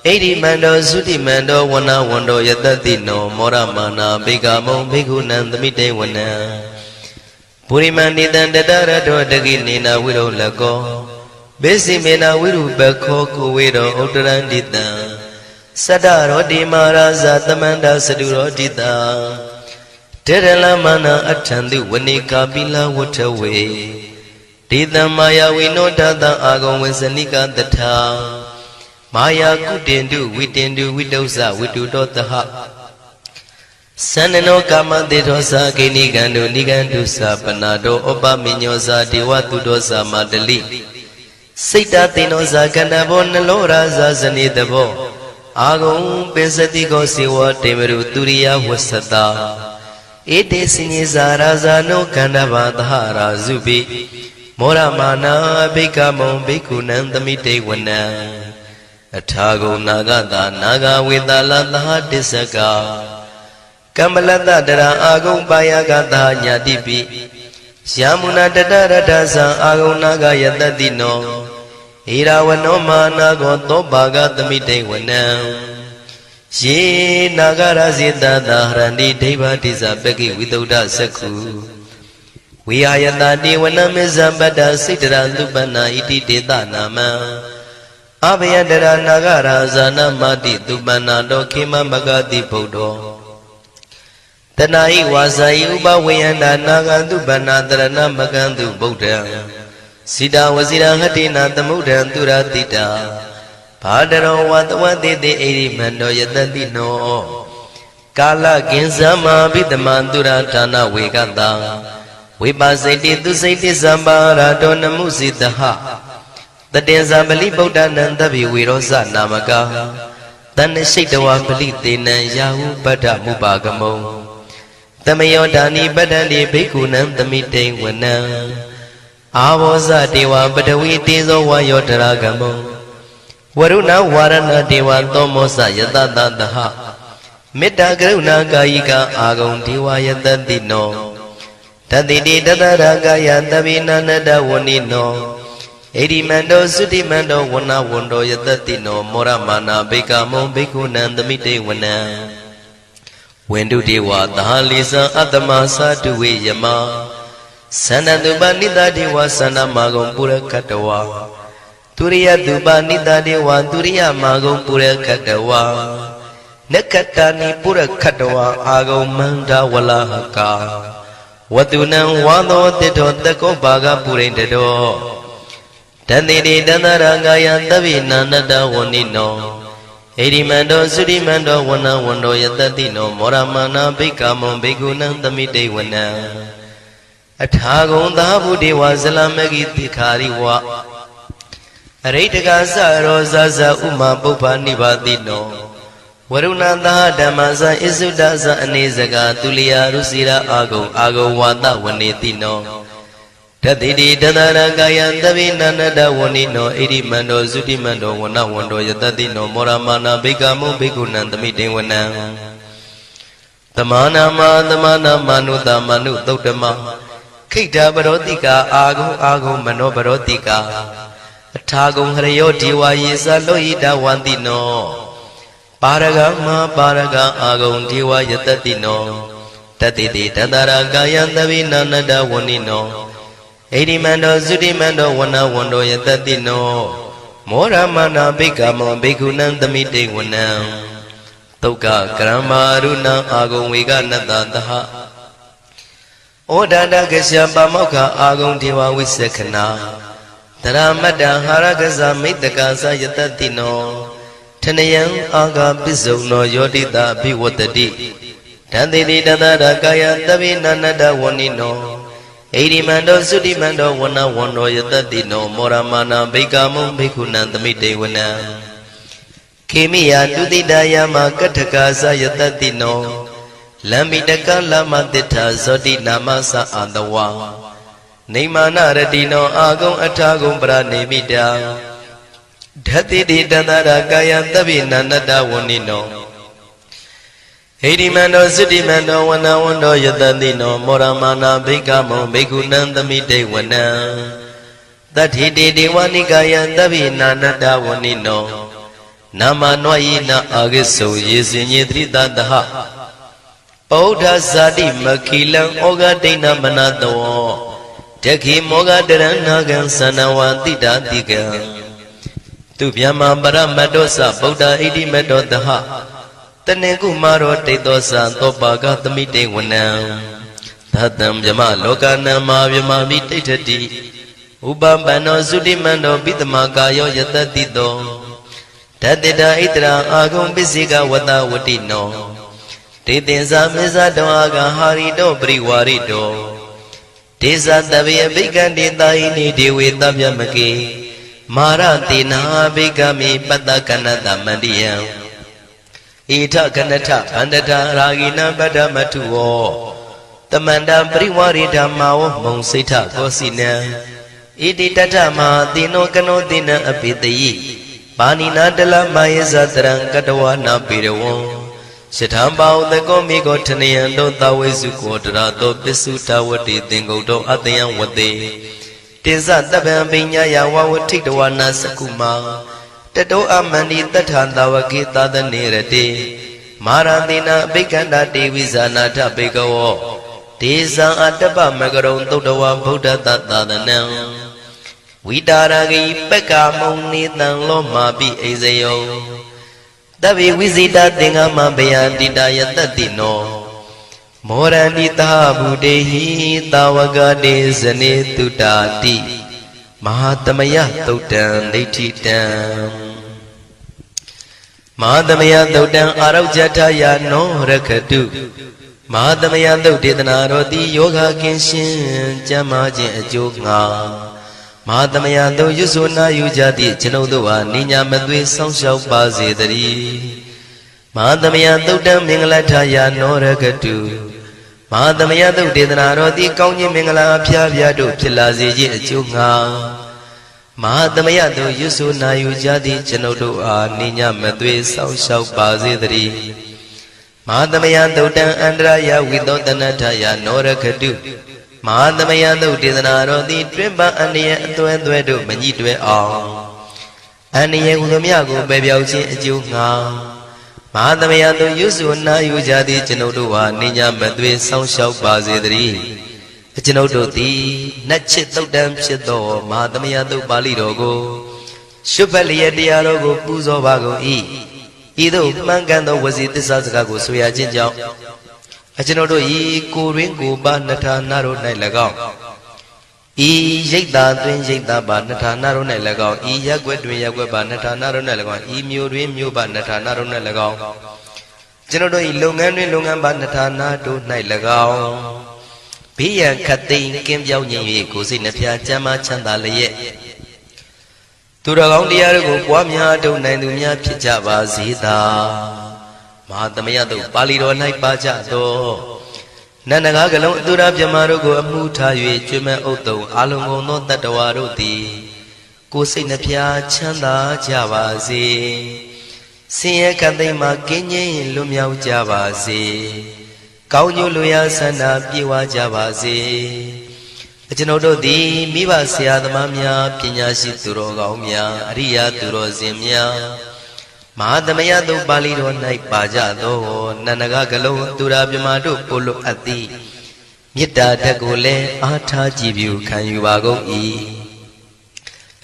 Erimando Zutimando wana wando yatadino Moramana Begamon Begunandamite wana Purimani Dandara Daginina Widow Lago Besimena Wiru Bako Kuwido Utarandita Sadaro Di Maharaza Tamanda Saduro Dita Teralamana Atandu Wanika Bila Waterway Dita Maya Winodata Agon Wesanika Data Maya Kutindu Witindu Widosa Widudota Sanano Kama Dedosa Genigandu Nigandusa Panado Oba Minyosa Diwatudosa Madali Sita Tinosa Kanabon Loraza Zanidabo Agum Pesatigo Siwa Temeru Turia Wasata Ete Siniza Raza no Kanavadhara Zubi Moramana Begamon Begunandamite wana Atago Nagada Naga Vidala Disaka Kamalata Dara Agum Bayagata Nyadipi Syamuna Dadaradaza Agum Naga Yatadino Irawanoma Nago Tobaga Tamite wana Ye Nagarazita Dahrandi Deva Tisa Beki Withoda Saku Viayata Dewana Mizambada Sitra Lupana Iti Deta Nama Abhayadara Nagaraza Namati Tupana Dokima Magati Podo Tanai Wasai Uba Wayanda Nagandu Banadana Magandu Buddha Sida Wazira Hatina Tamudan Duratita Padaro Watawati de Erimando Yatadino Kala Ginsama Bidamandura Tana Weganda Wibasiti to Sati Zambara Dona Musitaha The Denzabali Buddha Nandabi Wirosa Namaka Then the Shitawa Palitina Yahu Bada Mubagamo Tamayodani Badali Bekunam the meeting wana Avosa Dewa Badawi Tizo Wayotaragamo Waruna Warana Dewa Tomosa Yatadaha Meta Gruna Gaika Agon Dewa Yatadino Tadidi Dadaraga Yandavina Nada Wanino Erimando Zutimando wana wando Yatadino Moramana Begamon Bekunam the meeting wana Wendu Dewa Tahalisa Atamasa Tuwe Yama Sanadubani Dewa Sana Magom Pura Katawa Turiya dupa nita dewa turiya magong pura katawa Nakatani pura katawa agong manda wala haka Watunang wado tito tako baga purin tito Tandiri dandarangaya tabi nanada wanino Erimando surimando wana wando yatatino Moramana bikamo bigunang tamite wana Atagong dahabu dewa salamagi tikhari wa Aritaka sa rosa sa uma pupa nibadino Warunanda damasa isuda sa anisaka tuliya rusira agong wata wanitino Tatidi dandarangaya tabi nanada wanino Erimando surimando wana wando yatatino Moramana bikamo bigunang tamite wana Tamana manuta manu tautama Kita barotika agong mano barotika Atagong harayo diwa yisa loida wandino Paraga agong diwa yatatino Tatiti tadaragaya tabi nanada wanino Erimando sudimando wana wando yatatino Moramana bikamo bikunang tamite wana Tauka karamaruna agong wika natataha Odada kasya pamauka agong diwa wisekana Taramada haragasa mitakasa yatatino Tanayang aga pisogno yodita biwatati Tandidi dadada kaya tabi nanada wanino Erimando sudimando wana wando yatatino Moramana bikamo bikunan tamite wana Kimiya dudidaya makatakasa yatatino Lamidaka lama tita zodi namasa adawa Nimana radino agong atagong pranimida Dhatidi dandara kaya tabi nanada wanino Erimando sudimando wana wando yatatino Moramana bikamo bikunan tamite wana Tathidi diwani kaya tabi nanada wanino Nama noyina agiso yesinye trita daha Pauda zadi makilang oga dina manado Teki moga deranagan sanawati datiga Tupyama paramadosa Pauda idi medodaha Taneku maro tetosa topaga tamite wana Tatam yama loka nama yama vitati Ubambano sudimando bitamagayo yatatito Tatida itra agong bisika wata watino Titinsa misa doaga harido priwarido Tisa tabiya bikandi taini dewi tabyamaki Maratina bikami patakanata mandiya Ita kanata andata ragina badamatuo Tamanda priwarida mao monsita kosina Iti tatama tino kano tina apitayi Panina dala maya satrang katawa na pirawo Sithambao thako miko thanayan do tawesu kodra do pisu tawati tingo do atayang wate Tinsa taban pinyaya wawatikdawa na sakuma Tato amandi tathantawaki tadanirate Marantina bikanda devisana tapikawo Tisa atapa makarong todawa buddha tatadanang Vidaragi pekamoni tang loma bi ezayo Tabi visita tingama bayandita yatatino Morandita budehi tawagade zane tutati Mahatamaya tautan deititam Mahatamaya tautan araujataya no rakadu Mahatamaya tautitana roti yoga kinshin jamajin ajoga Mahatamaya do yusuna yujati chinoduwa ninya madwe sangshaw bazedari Mahatamaya tautan mingalataya no rakadu Mahatamaya tautitana roti kaunyi mingala apyapyadu pilazeji ajoga Mahatamaya do yusuna yujati chinoduwa ninya madwe sangshaw bazedari Mahatamaya tautan andraya vidotanataya no rakadu Mahatamaya tautitana roti twimba aniya atwendwedu manyitwe aw Aniya udamyaku bebyauchin ajoga Mahatamaya do yusuna yujati chinoduwa ninya madwe sangshaw bazedari Chinodu ti nachit tautan phit do Mahatamaya do pali do ko Shubali at the Arogo Puzo Bago E. Either Mangando was it the Sazago Suya Jinjao. Ajinodo E. Kuringo Banata Naro Nailago. E. Jada, Twin Jada Banata Naro Nailago. E. Yagwet Yagwa Banata Naro Nailago. E. Mu Banata Naro Nailago. Genodo E. Lungan Lungan Banata Nado Nailago. Pia Katin Kim Yao Yi Kusinapia Jama Chandalaye. Turagong Diago, Wamia, do Nanumia Pijava Zita Mahatamaya do Palido Nai Baja do Nanagalo, Durab Yamarogo, Muta, Juma Oto, Alongo, not that Waroti Kusinapia Chanda Java Z Sia Kadema Kenye Lumia Java Z Kaunyu Luya Sana Piwa Java Z Genodo di Miva Sia the Mamia, Pinyashi Turogaumia, Aria Turozimia Mahadamaya do Balido Nai Baja do Nanagagalo, Turabimado Polo Ati Mita Tagole, Ata Jibu, Kanyuago E.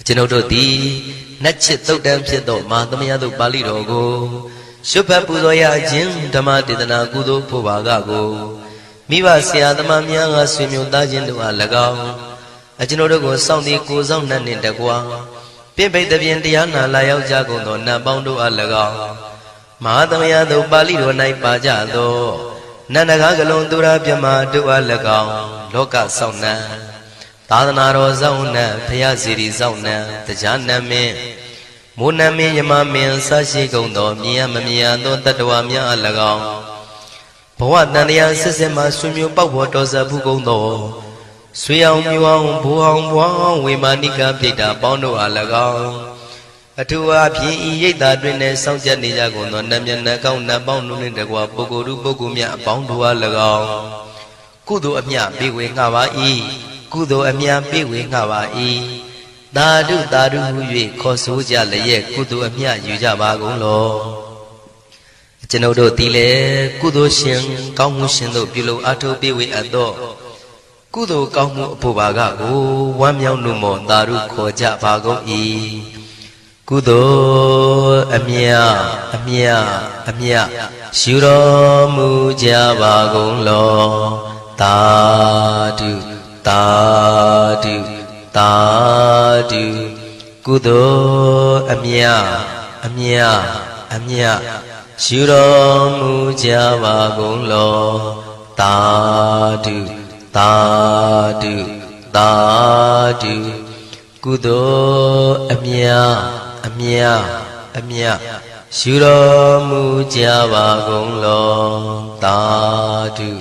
Genodo di Natchit Tokam Pieto, Mahadamaya do Balido go Super Pudoya Jim, Damatidana Gudo Povagago. Miva Sia the Mamia, Swimmu Dajin to Alagao. Ajinodo sound the Kuzam Nan in the Gua. Pepe the Viendiana, Layao Jago, Nabondo Alagao. Mahadamaya do Balido Nai Baja do Nanagagalo Durabjama do Alagao. Loka Sauna Tadanaro Zauna, Payasiri Zauna, the Janame Muname Yamame, Sashi Gondo, Mia Mamia, no Tatuamia Alagao. Poatania Sesema Sumu Pawatos Abugondo Suyang Yuang Buang Wimanika Pita Bondo Alagao Atua Pi Yeta Drine South Janijago, Namian Nakauna Bondo in the Guapogoru Bogumia Bondo Alagao Kudo Amia Biwi Hawaii Kudo Amia Biwi Hawaii Dadu Dadu Kosuja Leye Kudo Amia Yujabago Genodo Tile, Kudo Shin, Kamu Shindo below Ato Biwi Ado Kudo Kamu Pubagago, Wamyao Numo, Daru Koja Bago E. Kudo Amia, Shuro Muja Bago Lo, Tadu, Kudo Amia. Shuro Muja Gonglo Tadu Kudo Amia Shuro Muja Gonglo Tadu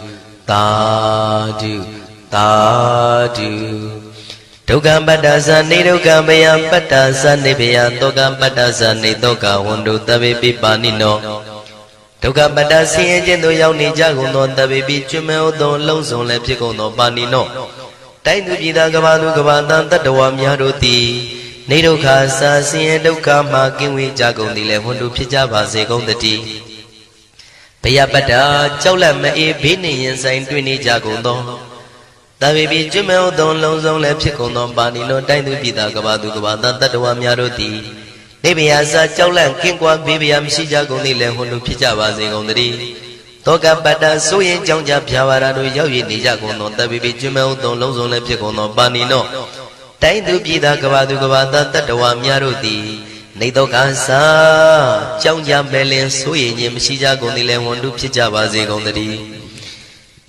Tokam Badasa Nidokam Bayam Patasa Nibia Tokam Badasa Nidoka Wando Tabi Pipanino Toka Badasi Agent Yauni Jagono, the baby Chumel, don't lose on Lepsicono, Panino. Time to be the Gavadu Gavadan, the Wamia Roti, Nado Casa, Doka, marking with Jagon, the Levondo Pijava, Segon the tea. Payapata, Cholam, a penny inside 20 Jagono. The baby Chumel, don't lose on Lepsicono, Panino, time to be the Gavadu Gavadan, the Wamia Roti. Maybe as a Cholan King Quang Baby Am Shijagoni Lehono Pijava Zegondri. Toka Bada Soy Jonja Piavara Yoyi Nijagono, the baby Jumel, don't lose on Lepicono, Banino. Time to be the Gavadu Gavada, the Wamia Roti. Natoka Sa Jonja Belin Soy Yim Shijagoni Lehono Pijava Zegondri.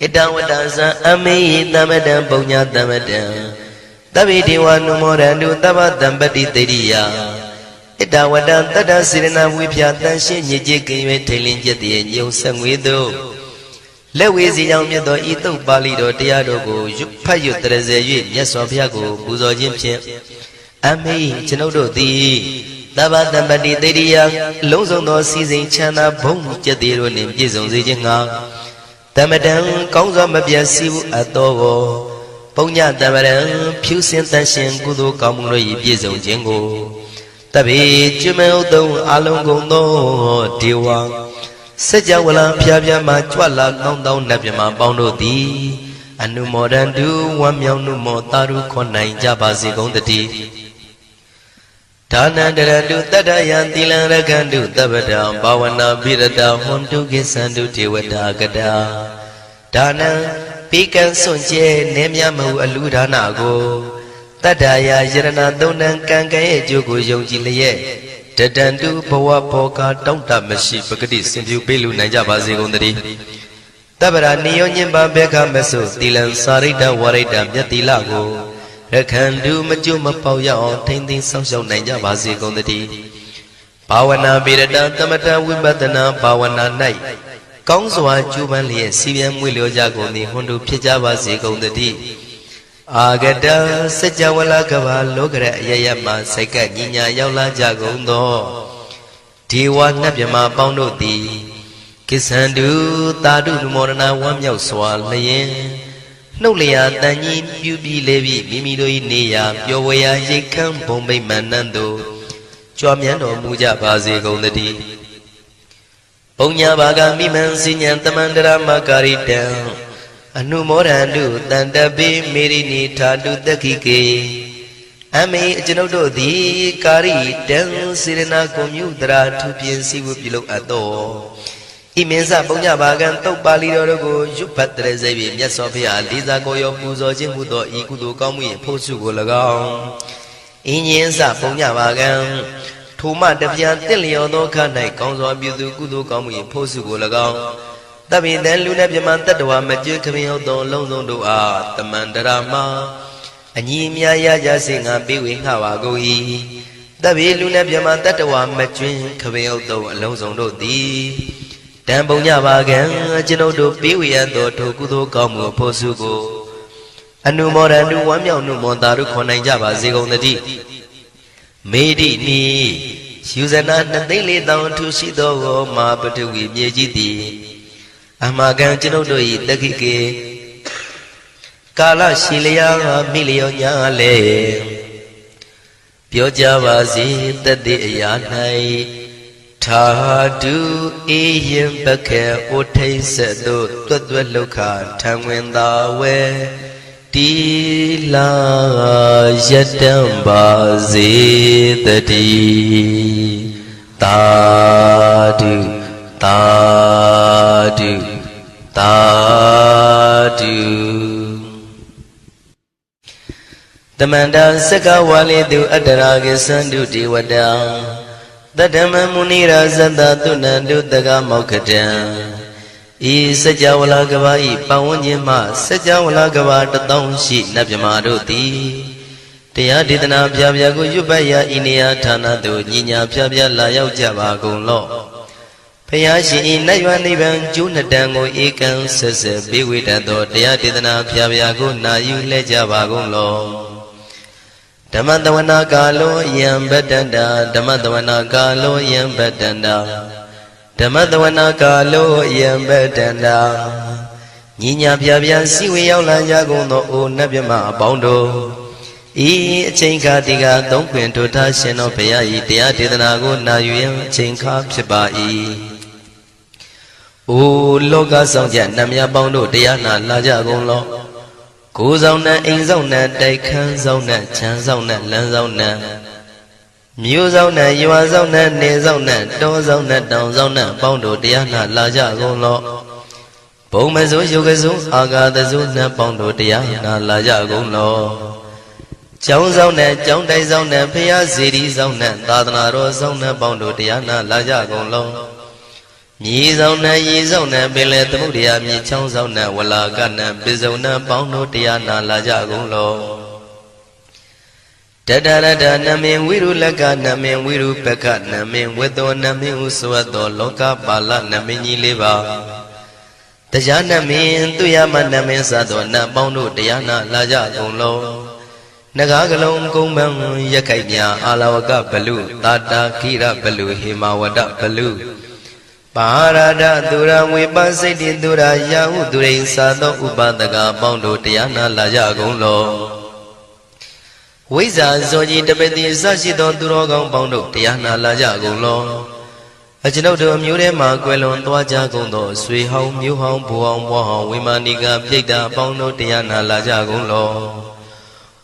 It down with us, Ame, Damadan, Bonya Damadan. The video one no more than do Damadan Betty Tedia. Ita wadan tada sirena wipya tanshin yejeke telling jeti and sang with do. Lewis young medo ito balido tiadogo, Payu Treze, yes of Yago, Buzo Jimche. Ame, Chenodo di Tabadan Badi Dedia, Lozon no season Chana, Bong Jadiro named Jizon Zijinga. Tamadan, Konzo Mabia Siu Adogo, Ponya Tamadan, Pusin Tanshin, Kudo Kamuno Jizon Jingo. Tabi Jumel do Alongo no Diwa Sajawala Piabia Machwala non down Nabima Bondo di Anu more than do 1 million no more Taru Konai Jabazi on the tea ဒါနန္တရတုတတ္တယံသီလံရကန္တုသဗ္ဗတံဘာဝနာပိရတဟွန်တုကိသန္တုဒေဝတာကတာဒါနံပိကံစွန့်ကျဲနေမြမဟုအလူဒါနကိုတတ္တယယရဏသုံးတန်ကံကံရဲ့အကျိုးကိုယုံကြည်လျက်တတန္တုဘဝဘောကတောင့်တမရှိပဂတိစင်ပြုပေးလူနိုင်ကြပါစေကုန်သတည်းတဗ္ဗရာနိယောညင်ပါဘေခမဆုသီလံစာရိတ္တဝရိတ္တမြတ်သီလကိုရခန္တုမကျွမပေါရအောင်ထိမ့်သိမ်းဆောင်ရှောက်နိုင်ကြပါစေကုန်သတည်းဘာဝနာပိရတသမထဝိပဿနာဘာဝနာ၌ကောင်းစွာကျူးပန်းလျက်စီပြန်မွေလျောကြကုန်သည်ဟွန်တုဖြစ်ကြပါစေကုန်သတည်းအာဂတစัจ java လကဘာလောကရအယယမှာစိတ်ကညီညာရောက်လာကြကုန်သောဒေဝနတ်မြမပေါင်းတို့သည်ကိစ္ဆန္တုသာဓုနမောဒနာဝမ်းမြောက်စွာလျင်နှုတ်လျာတန်ကြီးပြုပြီးလေပြီးမိမိတို့၏နေရာပျော်ဝေရာရိတ်ခမ်းဘုံမိတ်မှန်နှံ့သို့ကြွမြန်းတော်မူကြပါစေကုန်သတည်းပုံညာဘာကမိမံစိညာတမန္တရမကာရိတံအနုမောဒန္တုတန်တပိမေရိနိထာတုတခိကေအမေအကျွန်ုပ်တို့သည်ကာရိတံစေရနာကွန်မြူတရာထူပြင်းစည်းဝပြုလုပ်အပ်သောဣမင်းစပုံညဘာကံတုတ်ပါဠိတော်တို့ကိုရွတ်ဖတ်တဲ့စေပြီးမြတ်စွာဘုရားလေးစားကိုရောပူဇော်ခြင်းမှုသောဤကုသိုလ်ကောင်းမှု၏ဖို့စုကို၎င်းအင်းရင်စပုံညဘာကံထိုမှတပြားတင့်လျော်သောခါ၌ကောင်းစွာပြုသူကုသိုလ်ကောင်းမှု၏ဖို့စုကို၎င်းတပိတံလူနဲ့မြမတတ္တဝါမကျွခမင်းဟုတ်သောလုံးစုံတို့အားတမန္တရာမှာအညီအမြရကြစေငါပေးဝေငှပါကုန်၏တပိလူနဲ့မြမတတ္တဝါမကျွခမင်းဟုတ်သောအလုံးစုံတို့သည်တံပုံညပါကံကျွန်ုပ်တို့ပေးဝေရသောထိုကုသိုလ်ကောင်းမှုဖို့စုကိုအနုမောဒန္တုဝမ်းမြောက်နှုမောတာတို့ခေါ်နိုင်ကြပါစေကုန်သတည်းမေတိနိယူဇနာ2,400,000ထူရှိသောမာပတုဝီမြေကြီးသည်အမှားကံကျွန်ုပ်တို့၏တခိကေကာလရှိလျာမိလျောညာလေပြောကြပါစေတတိအရာ၌ထာတုအေယံပခေဩထိတ်ဆက်တို့တွတ်တွတ်လောက်ခထံဝင်သာဝဲတီလာယတံပါစေတတိသာဓုသာဓုသာဓုတမန္တစကဝါလေတုအတ္တရာကိသန္တုဒေဝတာတတ္တမမုနိရာဇတသုဏန္တုတကမောက္ခတံဤစัจ java လကဘာဤပတ်ဝန်းကျင်မှစัจ java လကဘာ1000ရှိနတ်မြမာတို့သည်တရားဒေသနာပြပြကိုရွတ်ပတ်ရာဤနေရာဌာနသို့ညီညာပြပြလာရောက်ကြပါကုန်လော့ဘုရားရှင်ဤနတ်ရွာနိဗ္ဗာန်ကျိုးနှစ်တန်ကိုဧကံဆက်ဆက်ပေးဝေတတ်သောတရားဒေသနာပြပြကိုနာယူလှည့်ကြပါကုန်လော့ဓမ္မတဝနာကာလောယံဗတ္တန္တာဓမ္မတဝနာကာလောယံဗတ္တန္တာဓမ္မတဝနာကာလောယံဗတ္တန္တာညီညာပြပြစီဝေရောက်လာကြကုန်သောအိုနတ်မြမအပေါင်းတို့ဤအချိန်ခါဒီကသုံးခွင်ထိုထားရှင်တော်ဘုရားဤတရားဒေသနာကိုနာယူရန်အချိန်ခါဖြစ်ပါ၏အိုလောကဆောင်ကြနတ်မြပေါင်းတို့တရားနာလာကြကုန်လောကိုယ်ဆောင်နဲ့အိမ်ဆောင်နဲ့တိုက်ခန်းဆောင်နဲ့ခြံဆောင်နဲ့လမ်းဆောင်နဲ့မြို့ဆောင်နဲ့ရွာဆောင်နဲ့နေဆောင်နဲ့တောဆောင်နဲ့တောင်ဆောင်နဲ့ပေါင်းတို့တရားနာလာကြကုန်လောဘုံမစိုးယုတ်ကစိုးအာဃာတစိုးနဲ့ပေါင်းတို့တရားနာလာကြကုန်လောကျောင်းဆောင်နဲ့ကျောင်းတိုက်ဆောင်နဲ့ဖျားစီရီဆောင်နဲ့သာသနာတော်ဆောင်နဲ့ပေါင်းတို့တရားနာလာကြကုန်လောမြေဆောင်နဲ့ရေဆောင်နဲ့ပင်လယ်သမုဒ္ဒရာမြေချောင်းဆောင်နဲ့ဝလာကနဲ့ပိစုံနဲ့ပေါင်းတို့တရားနာလာကြကုန်လောတတရတနမင်ဝိရုလကနမင်ဝိရုပကနမင်ဝေသောနမင်ဟုဆိုသောလောကပါဠနမင်ကြီးလေးပါတရားနမင်သူရမနမင်စသောနတ်ပေါင်းတို့တရားနာလာကြကုန်လောနဂါကလုံးကုံပံရခိုက်မြအာလဝကဘလူတာတာခိရဘလူဟေမဝဒဘလူပါရဒသူရဝေပစိတ်တိသူရယာဟုသူရိသာသောဥပဒကပေါင်းတို့တရားနာလာကြကုန်လောဝိဇ္ဇာဇောကြီးတပတိစရှိသောသူတော်ကောင်းပေါင်းတို့တရားနာလာကြကုန်လောအကျွန်ုပ်တို့မျိုးထဲမှာကွယ်လွန်သွားကြကုန်သောဆွေဟောင်းမျိုးဟောင်းဘိုးဟောင်းဘွားဟောင်းဝိမာနိကပြိတ္တာပေါင်းတို့တရားနာလာကြကုန်လော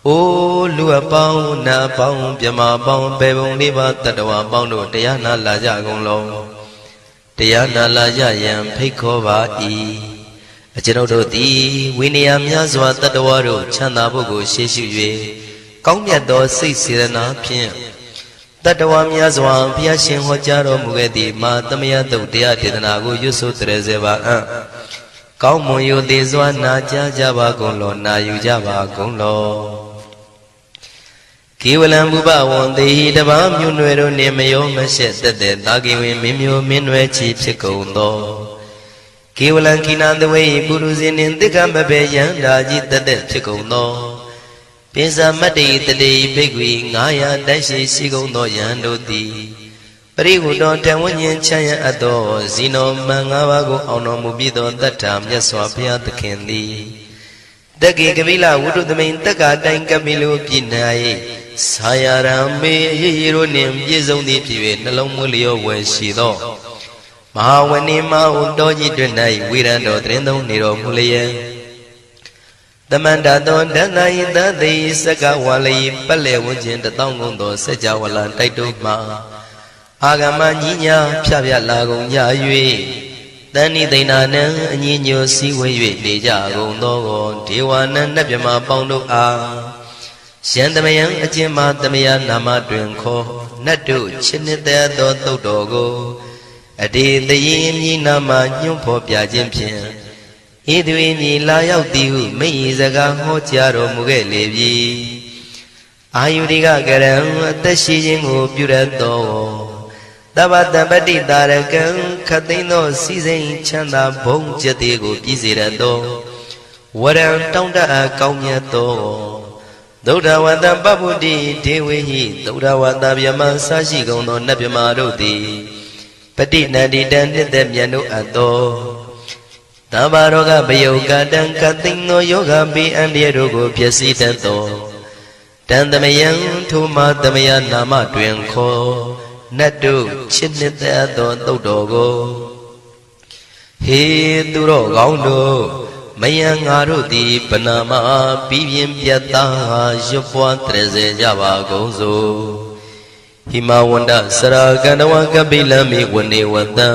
ô lúa bao na bao pyama bao bè bông đi ba tật hòa bao đồတရားနာလာကြကုန်လုံးတရားနာလာကြရန်ဖိတ်ခေါ်ပါ၏အကျွန်ုပ်တို့သည်ဝိနည်းများစွာတတ္တဝါတို့ချမ်းသာဖို့ကိုရှေ့ရှု၍ကောင်းမြတ်သောစိတ်စေတနာဖြင့်တတ္တဝါများစွာဘုရားရှင်ဟောကြားတော်မူခဲ့သည့်မာသမယတုတ်တရားဒေသနာကိုရွတ်ဆိုတရစေပါအံ့ကောင်းမွန်ရိုသေစွာနာကြားကြပါကုန်လောနာယူကြပါကုန်လောကေဝလံဘုဘဝံတေဟိတဘာမြွနွယ်တို့နှင့်မယောမရှက်သက်သက်သာကေဝေမင်းမျိုးမင်းနွယ်ချီဖြစ်ကုန်သောကေဝလံကိနာတဝေပုရုဇဉ်နှင့်တိက္ခမဘေယံဓာကြီးသက်သက်ဖြစ်ကုန်သောပိစမတ္တိတတိဘိက္ခွေ900တိုက်ရှိရှိကုန်သောယံတို့သည်ပရိဟုတောတဝဉ္ဉ္ချမ်းရအပ်သောဇီနောမံ5ပါးကိုအောင်တော်မူပြီးသောတတ္ထာမြတ်စွာဘုရားသခင်သည်တက္ကေကပိလဝုဒ္ဓသမိန်တက္ကတိုင်ကပိလိုပြည်၌ဆာယရံမေရေရိုနှင့်ပြည့်စုံသည်ဖြစ်၍နှလုံးမွေးလျောဝယ်ရှိသောမဟာဝဏိမဟုတောကြီးတွင်၌ဝိရံတော်တရင်သုံးနေတော်မူလျက်တမန္တသောဒန္တယိသတိစကဝါလိပတ်လေဝန်းကျင်1000ကုန်သောစัจ java လံတိုက်တို့မှအာဂမညီညာဖြပြလာကုန်ကြ၍တဏိသိဏနံအညီညွတ်စည်းဝေး၍နေကြကုန်သောဒေဝနံနတ်မြမပေါင်းတို့အားရှန္တမယံအကျဉ်မသမယနာမတွင်ခေါ်နတ်တို့ချစ်နှစ်သက်သောသုတ်တော်ကိုအတေတရင်မြည်နာမညွှန်းဖော်ပြခြင်းဖြင့်ဤသူ၏မြည်လာရောက်သည်ဟုမိ၏စကားဟောကြားတော်မူခဲ့လေပြီအာယုရိကကရံအသက်ရှိခြင်းကိုပြုရသောသဗ္ဗတပတိတာရကံခသိန်းသောစီစိန်ချမ်းသာဘုံကျက်သေးကိုပြည့်စေရသောဝရံတောင်းတအပ်ကောင်းမြတ်သောသုဒ္ဓဝတ္တပပုတ္တိဒေဝေဟိသုဒ္ဓဝတ္တဗျမဆာရှိကုန်သောနတ်ဗျမတို့သည်ပတိနန္တိတံနှစ်သက်မြတ်တို့အပ်သောသဗ္ဗရောဂဘယုကတံကသိန်းသောယောဂပိအန္တရာတို့ကိုဖြစ်စေတတ်သောတံသမယံထိုမသမယနာမတွင်ခေါ်နတ်တို့ချစ်နှစ်သက်သောသုတ်တော်ကိုဟေသူတော်ကောင်းတို့မယံငါတို့သည်ပနာမပြီးပြင်းပြတ်သားရွတ်ပွားတရစေကြပါကုန်စို့ဟိမဝန္ဒစရာကန္တဝကပိလမိဝနေဝတံ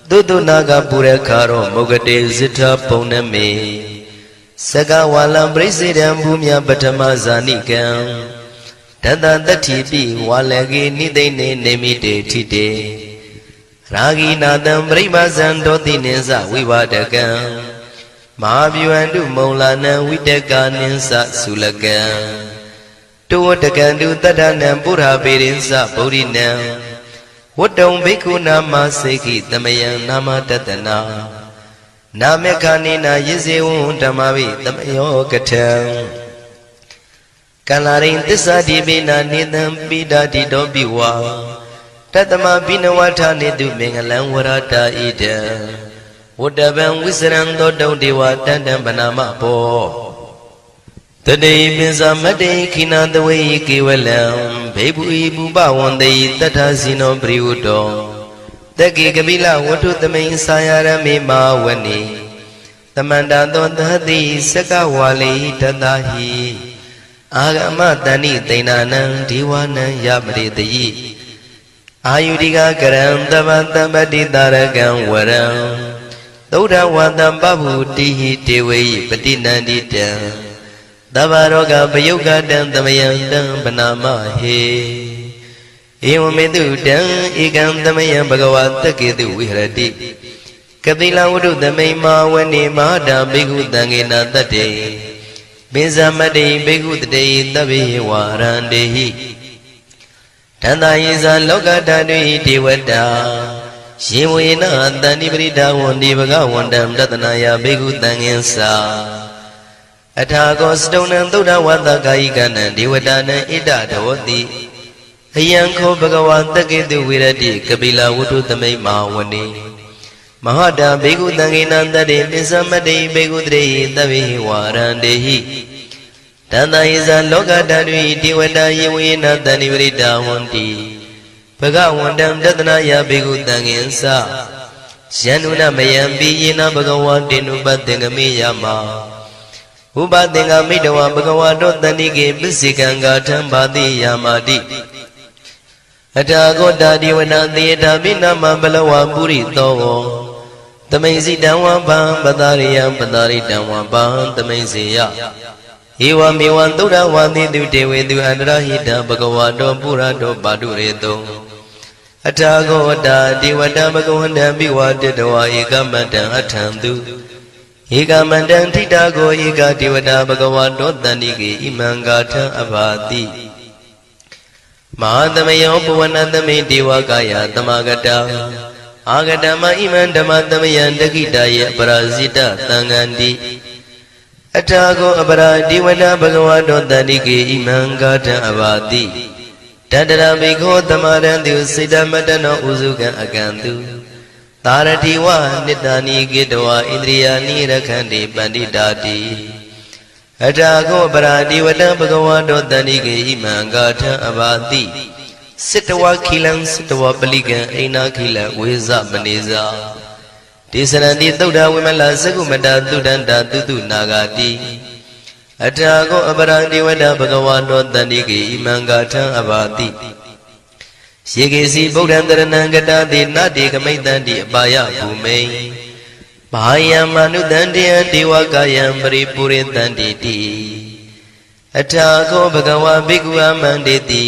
သုတုနာကပုရခါရောမုဂတေဇိထပုံနမေစကဝါလံပရိစေတံဘူမြပထမဇာနိကံတတတတိပိဝါလကေနိသိနေနေမိတေထိတေရာဂိနာတံပရိမဇံဒောတိနိသဝိဝဒကံမဟာဗျူဟန္တုမုံလာနံဝိတကနိသသုလကံတောဝတကံတုတတ္ထနံပုရပေရိသဗုဒ္ဓိနံဝတ္တုံဘိက္ခုနာမစေခိတမယံနာမတတနာနာမေခာနိနာယဇေဝံဓမ္မဝိတမယောကထံကလရိန်သစ္စာတိပိနာနေတံပိဒာတိတောပိဝါတတမပိနဝထာနေတုမင်္ဂလံဝရတာဣဒံဝတ္တဗံဝိစရံသောတုံဒေဝတန္တံဗနာမဘောတတိပိစမတ္တိခိနာတဝေကေဝလံဘေဘူဤဘူပဝန္တေတထဇိနောပရိဝတ္တောတက္ကေကပိလဝတ္ထုသမိန်ဆာယရမေမာဝနေသမန္တသောသတိစကဝါလိတတဟိအာဂမတဏိသိဏနံဒေဝနံယပရိတယိအာယုရိကကရံသဗ္ဗတပတိတာရကံဝရံသုဒ္ဓဝတ္တပပုတိဟိတေဝေယပတိနန္တိတံသဗ္ဗရောဂပယုကတံသမယံတံပနာမဟေဧဝမေတုတံဧကံသမယံဘဂဝါတက္ကေတုဝိဟရတိကပိလဝတ္ထုသမိန်မာဝနေမဟာတာဘိက္ခုတံဃေနတတ္တေပိဇမတ္တိဘိက္ခုတတေသဗ္ဗေဝါရန္တေဟိတန္တယေဇာလောကဓာတုဟိဒေဝတာယေဝေနတန္တိပရိဒါဝန္တိဘဂဝန္တံတတနာယဘိက္ခုတံဃင်္စာအထာကောစတုံနံသုဒ္ဓဝတ္တကာယိကနံဒေဝတာနံဣဒဒောတိအယံခောဘဂဝါတက္ကေတုဝိရတိကပိလဝတ္ထုသမိန်မာဝနေမဟာတာဘေကုတံဃေနံတတေပိစမတ္တိဘေကုတရေသဗ္ဗေဝါရန္တေဟိတန္တယေဇာလောကဓာတုဒေဝတာယေဝေနတန္တိပရိဒါဝန္တိဘဂဝန္တံတတနာယဘေကုတံဃင်္စာယန္တုနမယံပိယေနဘဂဝါတေနုပတ္တေငမေယမ ဥပသင်္ကမိတဝဘဂဝါတောတဏိကေပစ္စေကံကာထံပါတိယာမာတိအထာဂောတာဒီဝနာသေတာပိနမဘလဝပုရိသောသမိန်စီတံဝပံပတာရိယံပတာရိတံဝပံသမိန်စေယဧဝမေဝံသုဒ္ဓဝါတိတုတေဝေတုအန္တရဟိတဘဂဝါတောပုရတောပါတုရေတောအထာဂောတာဒီဝတံဘဂဝန္တံပိဝါတတဝါဧကမတံအထံတုဧကမတံထိတာကိုဧကတိဝတဘဂဝါတောတဏိကေဣမံဂါထံအဘာတိမဟာသမယောပဝနသမိဒေဝကာယသမဂတံအာဂတမဣမံဓမ္မသမယံတခိတယေပရာဇိတသံဃန္တိအထာကိုအပရာဒီဝတဘဂဝါတောတဏိကေဣမံဂါထံအဘာတိတတရဘိခောသမရံတုစေတမတနောဥစုကံအကံတုသာရတိဝနိတ္တာနိကေတဝဣန္ဒြိယာနိရခန္တိပန္တိတာတိအထာကိုပရာဒီဝတဘဂဝါတောတဏိကေဣမံဂါထံအဘာတိစိတဝခိလံစိတဝပလိကံအိနာခိလဝေဇမနေဇာဒေသရံတိသုဒ္ဓဝိမလသကုမတသုဒ္ဓန္တာတုတုနာဂတိအထာကိုအပရာဒီဝတဘဂဝါတောတဏိကေဣမံဂါထံအဘာတိယေကေစီဗုဒ္ဓံတရဏံကတတိနတေကမိတ္တံတိအပါယဘူမိန်ဘာယံမနုတံတေယဒေဝကာယံပရိပုရိတံတိတိအထာကိုဘဂဝါဘိက္ခုအမန္တေတိ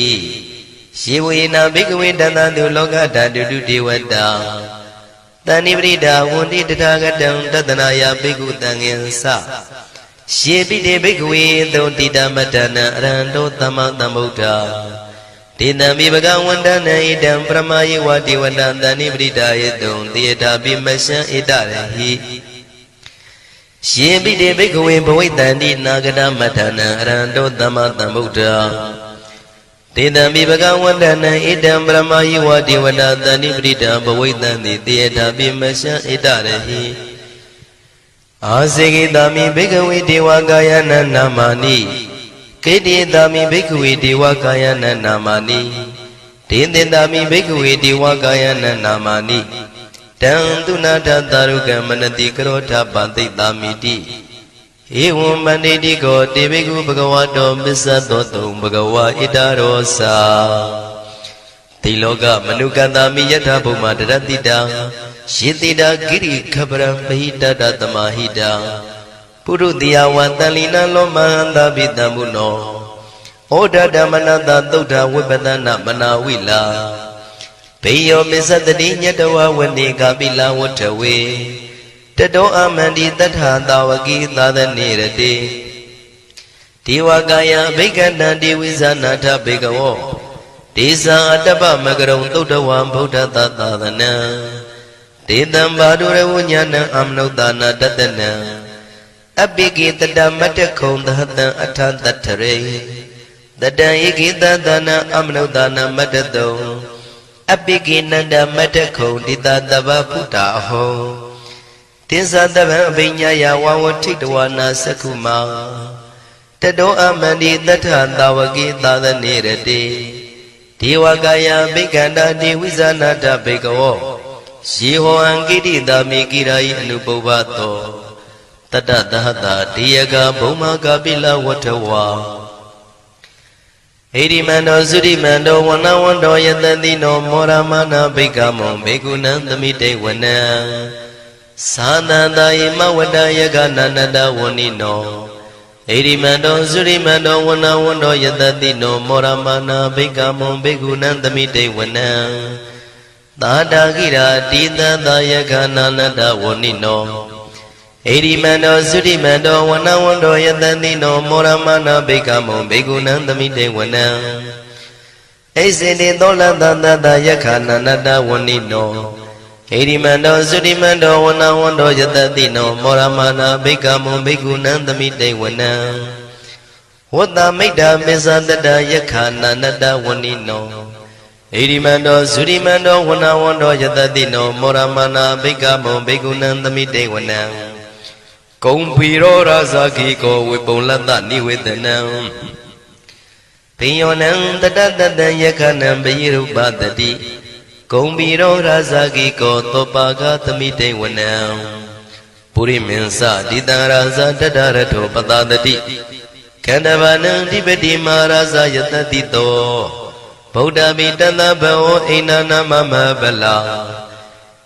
ယေဝေနာဘိက္ခဝေတန္တတုလောကဓာတုတုဒေဝတာတဏိပရိဒါဝန္တိတထာဂတံတတနာယဘိက္ခုတံငင်္စယေပိတေဘိက္ခဝေသုတိတမတနံအရဟံတောသမ္မာသမ္ဗုဒ္ဓဒေတံမိဘဂဝန္တနံဣတံပရမယေဝတိဝတံတဏိပရိဒါယေတုံတေယတာပိမရှံဣတရဟိယေပိတေဘိက္ခဝေဘဝိတံတိနာဂတမတနံအရဟံတောသမ္မာသမ္ဗုဒ္ဓတေတံမိဘဂဝန္တနံဣတံပရမယေဝတိဝတံတဏိပရိဒါဘဝိတံတိတေယတာပိမရှံဣတရဟိအာစေကိတာမိဘိက္ခဝေဒေဝကာယနံနာမာနိကေတိတာမိဘိက္ခဝေဒေဝကာယနံနာမာနိဒေသင်တာမိဘိက္ခဝေဒေဝကာယနံနာမာနိတံသူနာထတာရုကံမနတိကရောထပတိတာမိတိဧဝံမန္တိတိကောတေဘိက္ခုဘဂဝါတောပစ္စသောတုံဘဂဝါဣတရောစာတိလောကမနုကတမိယထာဘုမတရတိတံယေတိတာဂိရိခပရံပဟိတတသမာဟိတံပုရုတိယဝံတန်လီနံလောမဟန္တာပိတံဘုနောဩဒဓမ္မနတသုဒ္ဓဝိပဒနာမနာဝိလာဘေယောမစ္စတတိညတဝဝနေကပိလဝတ္ထဝေတတောအမန္တိတထသာဝကိသာသနေရတိဒေဝကာယဘိက္ခဏံဒေဝိဇာနာထဘေကဝောဒေဇာအတ္တပမကရုံသုဒ္ဓဝံဗုဒ္ဓသာသနံဒေတံဘာဒုရဝဉာဏံအမနုဿာနာတတနံအပိကိတတမတ္တခုံသဟတံအထတတ္ထရေတတံဧကိတသနာအမနုဿာနာမတ္တတုံအပိကိနန္ဒမတ္တခုံတိတတဗ္ဗဖုတာအဟောတိသတဗံအဘိညာယဝဝထိတဝနာသက္ခုမာတတောအမန္တိတထသာဝကိသာသနေရတိဒေဝကာယဘိက္ခန္တာဒေဝိဇာနာတဘေကဝောယေဟောံကိတိတာမေကိရာယအနုပုဗ္ဗတောတတသဟတာဒေယကဘုံမကပိလဝတ္ထဝါဣရိမန္တောသုရိမန္တောဝနဝန္တောယတတိနောမောရမနာဘိက္ခမောဘေကုဏံသမိတေဝနံသာသန္တာယမဝတ္တယကနန္တဝဏိနောဣရိမန္တောသုရိမန္တောဝနဝန္တောယတတိနောမောရမနာဘိက္ခမောဘေကုဏံသမိတေဝနံသာတာကိရာတိတံသာယကနန္တဝဏိနောဣရိမန္တောသုရိမန္တောဝနဝန္တောယတတိနောမောရမနာဘိက္ခမောဘေကုဏံသမိတေဝနံဣစေတိသောလတတတယခနန္တဝဏိနောဣရိမန္တောသုရိမန္တောဝနဝန္တောယတတိနောမောရမနာဘိက္ခမောဘေကုဏံသမိတေဝနံဝတ္တမိတ္တမေဇတတယခနန္တဝဏိနောဣရိမန္တောသုရိမန္တောဝနဝန္တောယတတိနောမောရမနာဘိက္ခမောဘေကုဏံသမိတေဝနံကုံဖီရောရာဇာခိကောဝေပုံလတ္တနိဝေဒနံဘိယောနံတတတတံယခနံပိရုပတတိဂုံဘီရောရာဇာကိကောသောပါကသမိတေဝနံပ ပုရိမင်းစဒီတံရာဇတတရထောပတတတိကန္တဗနံဓိပတိမာရာဇယတတိတောဗုဒ္ဓမိတသဗဝောအိနာနာမမဗလာ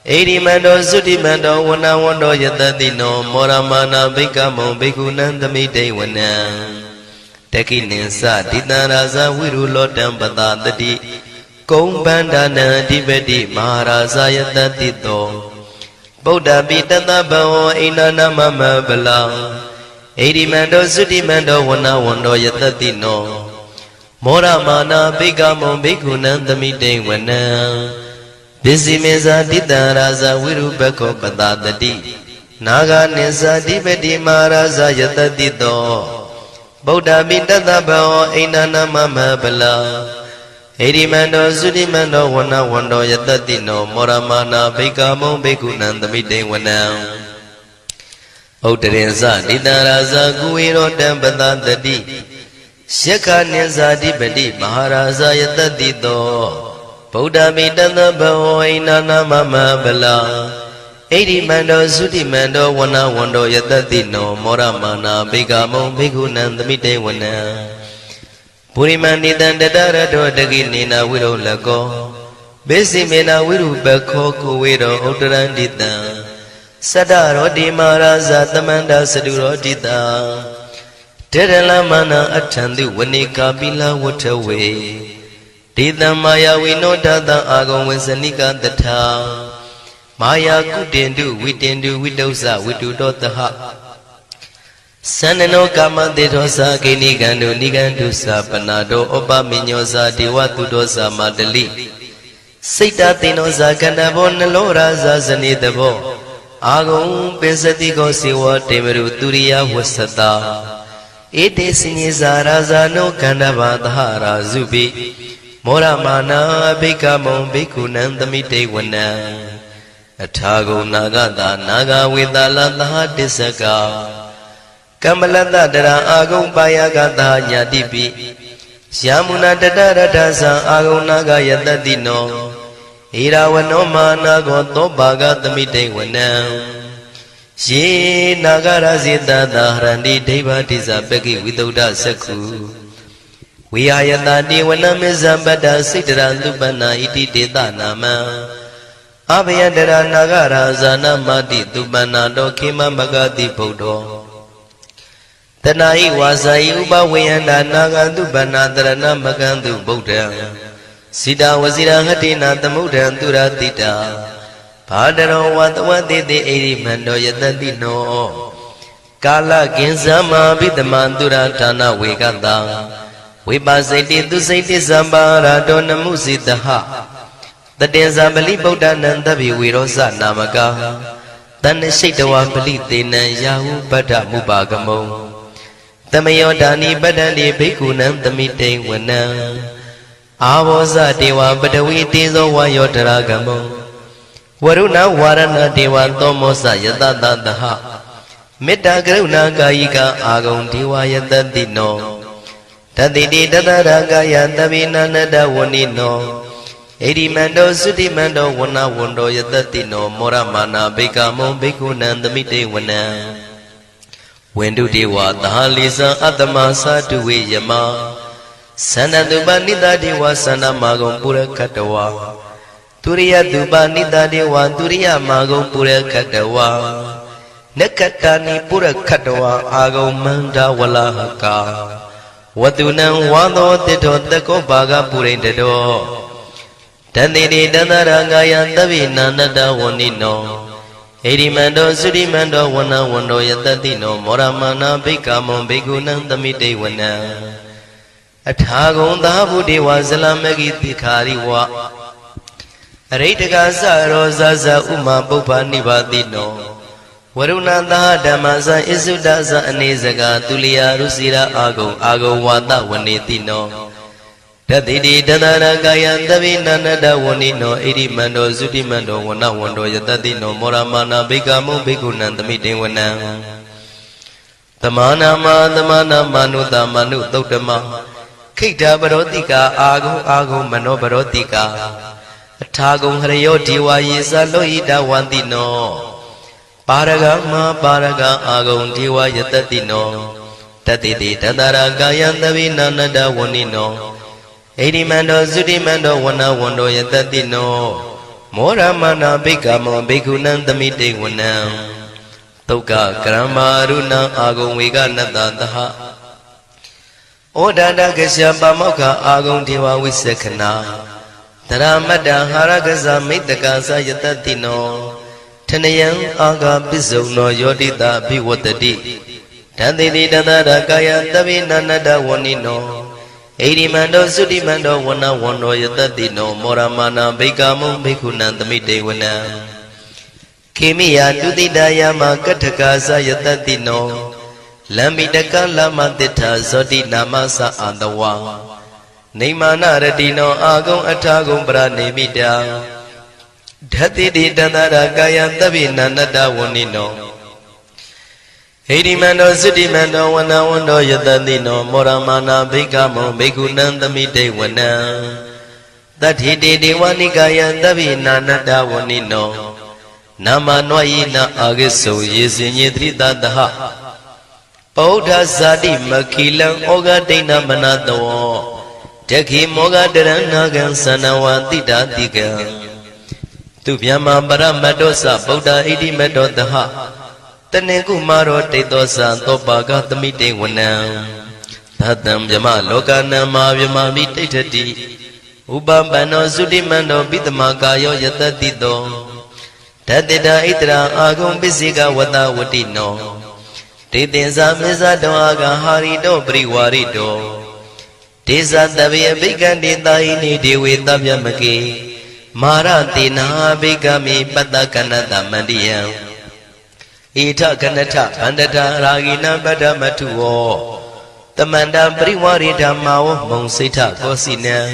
ဣရိမန္တောသုတိမန္တောဝနဝန္တောယတတိနောမောရမာနာဘိကမောဘိက္ခုနံသမိတေဝနံတကိနိသဒီတံရာဇဝိရုလောတံပတတတိကုံဗန္ဒနာအဓိပတိမဟာရာဇယတတိတောဗုဒ္ဓပိတသဗဝောအိနာနာမမဗလာဣရိမန္တောသုတိမန္တောဝနဝန္တောယတတိနောမောရမာနာဘိကမောဘိက္ခုနံသမိတေဝနံပစ္စည်းမေဇာတိတံရာဇဝိရုပခောပတတတိနာဂနိသဓိပတိမဟာရာဇယတတိတောဗုဒ္ဓပိတသဗဝောအိနာနာမမဗလာဣရိမန္တောသုတိမန္တောဝနဝန္တောယတတိနောမောရမာနာဘိကမောဘိက္ခုနံသမိတေဝနံဥတ္တရင်စတိတံရာဇကုဝေရောတံပတတတိယက္ခနိသဓိပတိမဟာရာဇယတတိတောဗုဒ္ဓမိတသဗဝောအိနာနာမမဗလာဣရိမန္တောသုတိမန္တောဝနဝန္တောယတတိနောမောရမာနာဘိကမောဘိက္ခုနံသမိတေဝနံပုရိမဏိတံတတရတောတကိနေနာဝိရောလကောဘေစီမေနာဝိရုပခောကိုဝေရောဥတ္တရန္တိတံသတ္တရောတိမာရာဇသမန္တသတုရောတိတံတေရလမနာအထံတုဝနေကာပိလဝထဝေဒေတံမာယာဝိနောတတံအာဂုံဝေစနိကတထာမာယာကုတင်တုဝိတင်တုဝိတုဇဝိတုတောတဟသန္နနောကာမတေသောသာကိနိကံတုနိကံတုသာပနာတောဩပမိညောသာဒေဝတုတောသာမတလိစိတ်တသေနောသာကန္တဘောနလောရာဇာဇနေတဘောအာဂုံပိစတိကောစေဝတေမရုသူရိယဝဆတာဧတေစညေဇာရာဇာနောကန္တဘာသဟရာဇုပိမောရမာနာဘိကမောဘိက္ခုနံသမိတေဝနံအထာဂုံနာဂတာနာဂဝေတလသဟတစ္စကာကမ္မလတ္တရအာဂုံပါယကတာညာတိပိယာမုနာတတရထသံအာဂုံနာဂယတတိနောဣရာဝနောမာနာကောသောဘာဂသမိတေဝနံယေနာဂရဇေတသာဟရန္တိဒိဗ္ဗတိဇပကိဝိသုဒ္ဓသက္ခုဝိဟာယတတိဝနမေဇံပတ္တစိတ္တရံသူပ္ပနာဣတိတေတနာမံအဘယတရနာဂရာဇာနမတိသူပ္ပနာတောခေမမဂတိဗုဒ္ဓောတဏှာဤဝါစာဤဥပဝေယန္တာနာဂံသူပ္ပနာတရဏမကံသူဗုဒ္ဓံစိတာဝစီရဟတိနာသမုဒ္ဒံသူရတိတာဘာတရောဝတဝတိတိဣရိမန္တောယတတိနောကာလကင်ဇမဘိတမံသူရဌာနဝေကတံဝိပါစိတိသူစိတိသမ္ပါရာတောနမှုစိတဟတတေဇာပလိဗုဒ္ဓနံတပိဝေရောဇနာမကာတဏ္ဍရှိတဝါပလိသေနံယာဟုပတ္ထမုပါကမုံသမယောဒါနိပတ္တန္တိဘိက္ခုနံသမိတေဝနံအာဘောဇဒေဝပတဝီတေဇောဝါယောတရာကမောဝရုဏဝါရဏဒေဝသောမောဇယတတသဟမေတ္တာကရုဏာကာယိကအာဂုံဒေဝယတတိနောတတိတိတတရာကာယသဗ္ဗိနန္တဝဏိနောဣရိမန္တောသုတိမန္တောဝနဝန္တောယတတိနောမောရမာနာဘိကမောဘိက္ခုနံသမိတေဝနံဝန္တုဒေဝသဟလိဇံအတ္တမသာတုဝေယမသန္တတုပနိတဒေဝသန္တမာဂုံပုရခတဝါသူရိယတုပနိတဒေဝသူရိယမာဂုံပုရခတဝါနက္ခတနိပုရခတဝါအာဂုံမန္တဝလဟကာဝတုနံဝါသောတိတောတကောဘာဂပုရိတတောတန္တိတိတန္တရာဂာယသဗ္ဗိနာနတဝဏိနောဣရိမန္တောသုရိမန္တောဝနဝန္တောယတတိနောမောရမာနာဘိကမောဘိက္ခုနံသမိတေဝနံအထာဂုံသာဗုဒေဝဇလမဂိတိခာရိဝအရိတကသရောဇဇဥမာပုပ္ပနိဗ္ဗာတိနောဝရုဏသာဓမ္မဇဣစုဒဇအနေစကာသူလျာရုစီရာအာဂုံဝါတဝနေတိနောတတိတိတတရကာယသဗ္ဗိနန္တဝဏိနောဣရိမန္တောသုတိမန္တောဝနဝန္တောယတတိနောမောရမာနာဘိကမောဘိက္ခုနံသမိတေဝနံသမာနာမနုတမနုသုတ်တမခိတ္တပရောတိကာအာဂုံမနောပရောတိကာအထာဂုံဟရယောဒီဝါယေသလောဟိတဝန္တိနော Paragama Paraga Agong Diwa Yatatino Tatiti Tatara Gaya Davina Nada Wanino Edimando Zudimando Wana Wando Yatatino Moramana Bikamo Bikunandamite Wanam Toka Kramaruna Agong Viga Nadadaha Odada Gasya Pamoka Agong Diwa Wisekana Taramada Haragaza Mitagasa Yatatino Tanayang Aga Bizuno Yodita Biwatadi Tandidi Dadada Gaya Davina Nada Wanino Edimando Sudimando Wana Wando Yatatino Moramana Bikamo Bikunandamite Wanam Kimiya Dudidayama Katakasa Yatatino Lamidaka Lama Tita Zodi Namasa Andawa Nimana Radino Agong Atagong Branimida Dhatidi Danara Gaya Davina Nada Wanino Edimando Sudimando Wana Wando Yatatino Moramana Bikamo Bikunandamite Wana Tathidi Diwani Gaya Davina Nada Wanino Nama Noyina Agiso Yesinyitrita Daha Pauda Zadi Makilang Oga Dina Manadawo Jaki Moga Deranagan Sanawatida Diga Tubyama Baramadosa Pauda Idi Medodaha Taneku Maro Tedosa Topaga Tamite Wanam Tatam Jama Lokana Mavyama Vitati Ubambano Sudimando Bitamakayo Yatatito Tatida Itra Agum Bisiga Wata Watino Titinsa Misa Doaga Harido Briwarido Tisa Tavi Bigandi Taini Dewi Tavyamaki Maratina Bigami Patakanata Mandiya Ita Kanata Pandata Ragina Badamatuo Tamanda Briwarida Mao Monsita Kosina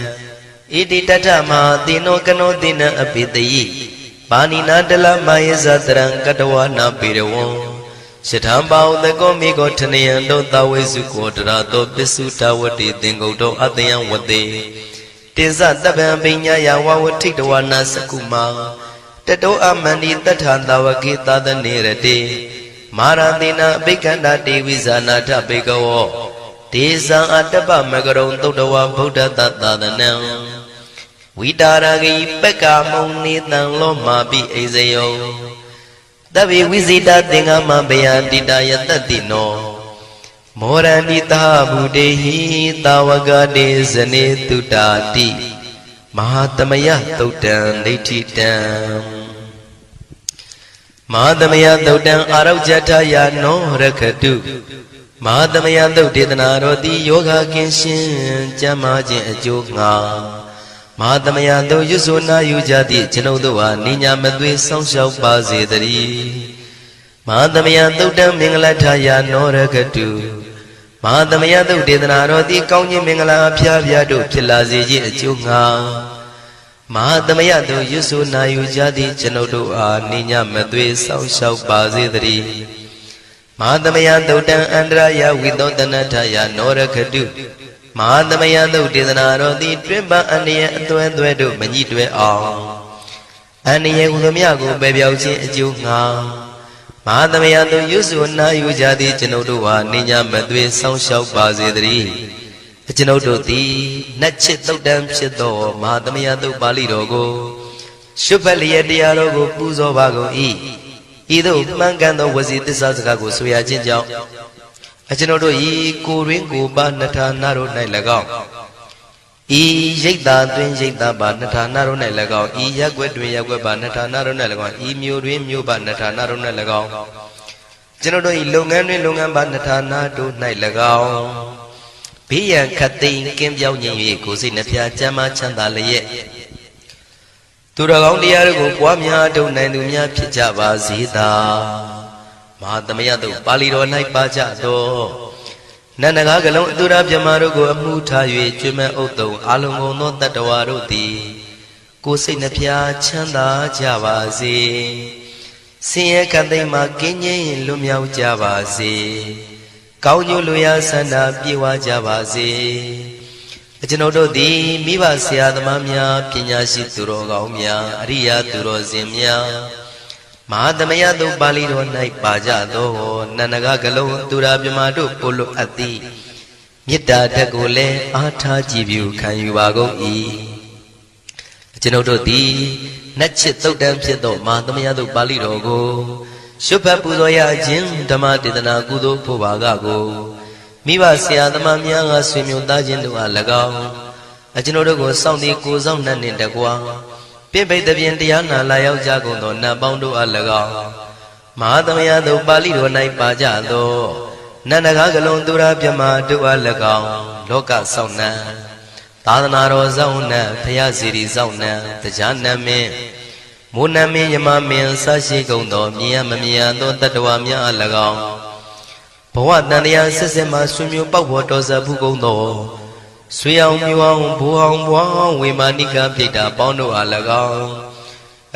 Iti Tatama Dino Kanodina Apitayi Panina Dela Mayazatran Katawana Pirawan Shitambao the Gomigo Taniando Tawisu Quadrado Bisuta Wati Dingodo Atayan Wade Tiza Taban Binya Yawa Tikwana Sakuma Tato Amani Tatanda Wakita the Nerate Maradina Bikanda Divizana Tabigo Tiza Ataba Magaron Todawa Buddha Tata the Nam Vidaragi Peka Moni Loma Bi Ezeo Davi Vizita Dingama Bayandita Yatatino Moranita Budehi Tawagade Zane Tutati Mahatamaya Totan Detitam Mahatamaya Totan Araujataya no Rakadu Mahatamaya Totanarodi Yoga Kenshin Jamajin Ajoga Mahatamaya do Yusuna Yujati Chinodoa Nina Madwe Songshao Bazedari Mahatamaya do Dam Mingalataya Norakatu Mahatamaya do Dedanarodi Kauni Mingala Pia do Pilazi Chunga Mahatamaya do Yusuna Yujati Chinodoa Nina Madwe Songshao Bazedari Mahatamaya do Dam Andraya Widodanataya Norakatu Mahatamaya do Dedanarodi Trimba Ania Tuenduedo Manitwe All Ania Udamiago Babyauchi Junga Mahatamaya do Yusuna Yujadi Chinodoa Nina Madwe Songshao Bazedri Chinodoti Natchit Dam Chito Mahatamaya do Bali Rogo Shupalia Dialogo Puzo Vago E Ido Mangando was it the Sazakago Suya Jinjao Achinodo E Kuringu Banata Naro Nailagao E Jada Twin Jada Banata Naro Nailagao E Yagwedwin Yagwa Banata Naro Nailagao E Murim Mu Banata Naro Nailagao Chinodo E Lungan Banata Nado Nailagao Pian Katin Kim Yao Yin Kusi Napia Jama Chandalaye Turagong Diago Kwamia do Nanumia Pijava Zita Mahatamaya do Paliro Naipaja do Nanagagalong Durab Yamarugo Amuta Yuchuma Oto Alongo no Tatawaroti Kusi Napia Chanda Javazi Sia Kadema Kinye Lumiao Javazi Kaunyu Luya Sana Piwa Javazi Achinodo di Miva Sia the Mamia Pinyashi Turo Gaumia Ria Turo Zimia မဟာသမယတုပါဠိတော်၌ပါကြသောနန္ဒကကလုံးသူရာပြမတို့ပို့လို့အပ်သည်မေတ္တာတက်ကိုလည်းအားထားကြည်ပြုခံယူပါကုန်၏ကျွန်ုပ်တို့သည်နတ်ချစ်သုတ်တံဖြစ်သောမဟာသမယတုပါဠိတော်ကိုရှုဖတ်ပူဇော်ရခြင်းဓမ္မဒေသနာကုသိုလ်ဖို့ပါကကိုမိဘဆရာသမားများကဆွေမျိုးသားချင်းတို့အား၎င်းကျွန်ုပ်တို့ကိုစောင့်တည်ကိုစောင့်နှံ့နှင့်တကွာပြိပိတ်တပြင်တရားနာလာရောက်ကြကုန်သောနတ်ပေါင်းတို့အား၎င်းမဟာသမယတုပါဠိတော်၌ပါကြသောနန္ဒကကလုံးသူရာပြမတို့အား၎င်းလောကဆောင်နှံသာသနာတော်ဆောင်နှံဖရာစီရီဆောင်နှံတရားနမင်းမိုးနမင်းယမမင်းဆရှိကုန်သောမြင်ရမမြင်ရသောတတ္တဝါများအား၎င်းဘဝတန်တရားဆက်ဆက်မှဆွေမျိုးပေါက်ဖို့တော်ဆက်ဖူးကုန်သောဆွေအောင်မျိုးအောင်ဘူအောင်ဘွားဝေမာနိကပြိတ္တာပေါင်းတို့အား၎င်း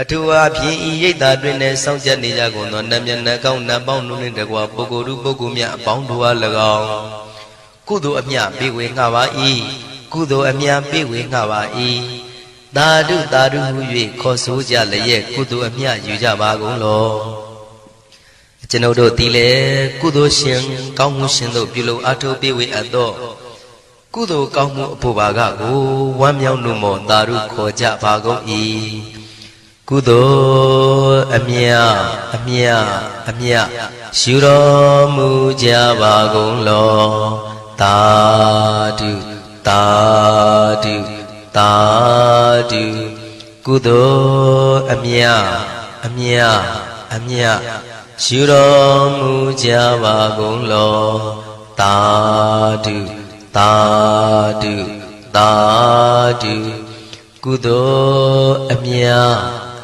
အထူးအားဖြင့်ဤရိတ်တာတွင်နဲ့စောင့်ကြနေကြကုန်သောနတ်မြတ်နတ်ကောင်းနတ်ပေါင်းတို့နှင့်တကွာပုဂ္ဂိုလ်တို့ပုဂ္ဂိုလ်များအပေါင်းတို့အား၎င်းကုသိုလ်အမြပေးဝေငှပါ၏ကုသိုလ်အမြပေးဝေငှပါ၏သာဓုသာဓုဟု၍ခေါ်ဆိုကြလျက်ကုသိုလ်အမြယူကြပါကုန်လောကျွန်ုပ်တို့သည်လည်းကုသိုလ်ရှင်ကောင်းမှုရှင်တို့ပြုလုပ်အားထုတ်ပေးဝေအပ်သောကုသိုလ်ကောင်းမှုအဖို့ပါကကိုဝမ်းမြောက်နှုတ်မောသာဓုခေါ်ကြပါကုန်၏ကုသိုလ်အမြအမြအမြယူတော်မူကြပါကုန်လောသာဓုသာဓုသာဓုကုသိုလ်အမြအမြအမြယူတော်မူကြပါကုန်လောသာဓုသာဓုသာဓုကုသိုလ်အမြ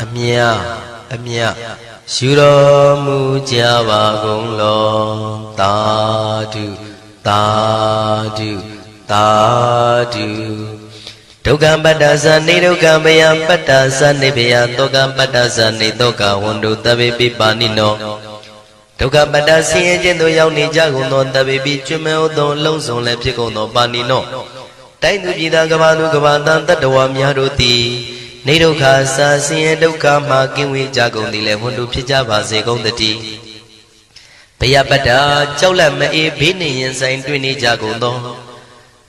အမြအမြယူတော်မူကြပါကုန်လောသာဓုသာဓုသာဓုဒုက္ခပတ္တဇာနေဒုက္ခမယပတ္တဇာနေဘယသောကပတ္တဇာနေသောကဝန္တုတဗေပိပါဏိနောဒုက္ခပတ္တဆင်းရဲခြင်းတို့ရောက်နေကြကုန်သောတဗေပိကျွမဲဥသောလုံးစုံလည်းဖြစ်ကုန်သောပါဏိနောတိုင်းသူပြည်သားကဘာသူကဘာသားတတ္တဝါများတို့သည်နေဒုက္ခစာဆင်းရဲဒုက္ခမှကင်းဝေးကြကုန်သည်လည်းဝန္တုဖြစ်ကြပါစေကုန်တည်းဘယပတ္တကြောက်လန့်မအေးဘေးနှင့်ရင်ဆိုင်တွေ့နေကြကုန်သော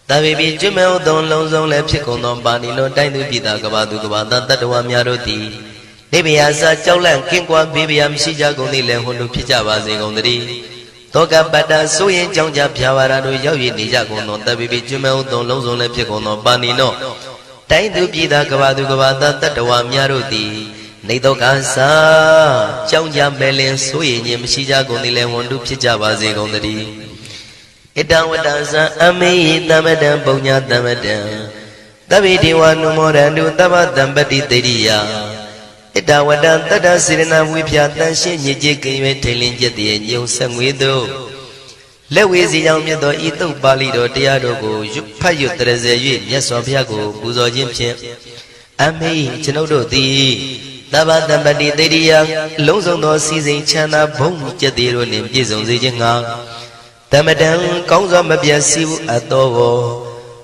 တဗေပိကျွမဲဥသောလုံးစုံလည်းဖြစ်ကုန်သောပါဏိနောတိုင်းသူပြည်သားကဘာသူကဘာသားတတ္တဝါများတို့သည်နေဘယစာကြောက်လန့်ကင်းကွာဘေးဘယမရှိကြကုန်သည်လည်းဝန္တုဖြစ်ကြပါစေကုန်တည်းသောကပတ္တဆိုရင်ကြောင့်ကြဖြာပါရာတို့ရောက်ရနေကြကုန်သောတဗေပိကျွမဲဥသောလုံးစုံလည်းဖြစ်ကုန်သောပါဏိနောတိုင်းသူပြည်သားကဘာသူကဘာသားတတ္တဝါများတို့သည်နေသောကစာကြောင့်ကြမဲ့လင်ဆိုရင်ခြင်းမရှိကြကုန်သည်လည်းဝန္တုဖြစ်ကြပါစေကုန်တည်းဣတံဝတ္တဇံအမေဟိတမတံပုညတမတံသဗ္ဗေဒေဝနုမောရန္တုသဗ္ဗတံပတိတေရိယဣတဝတ္တတတ္တစေရနာဝိဖြာတန်ရှင်းညစ်ကြေးကင်ရွယ်ထိန်လင်းကျက်တည်းညုံဆက်ငွေတို့လက်ဝေစီကြောင့်မြတ်သောဤတုတ်ပါဠိတော်တရားတော်ကိုဖတ်ရွတ်တရစေ၍မြတ်စွာဘုရားကိုပူဇော်ခြင်းဖြင့်အမေကျွန်ုပ်တို့သည်သဗ္ဗတံပတိတေရိယလုံးစုံသောစီစဉ်ချမ်းသာဘုံကျက်တည်းတို့နှင့်ပြည့်စုံစေခြင်းငှာတမတံကောင်းစွာမပြတ်စီဘူးအပ်သော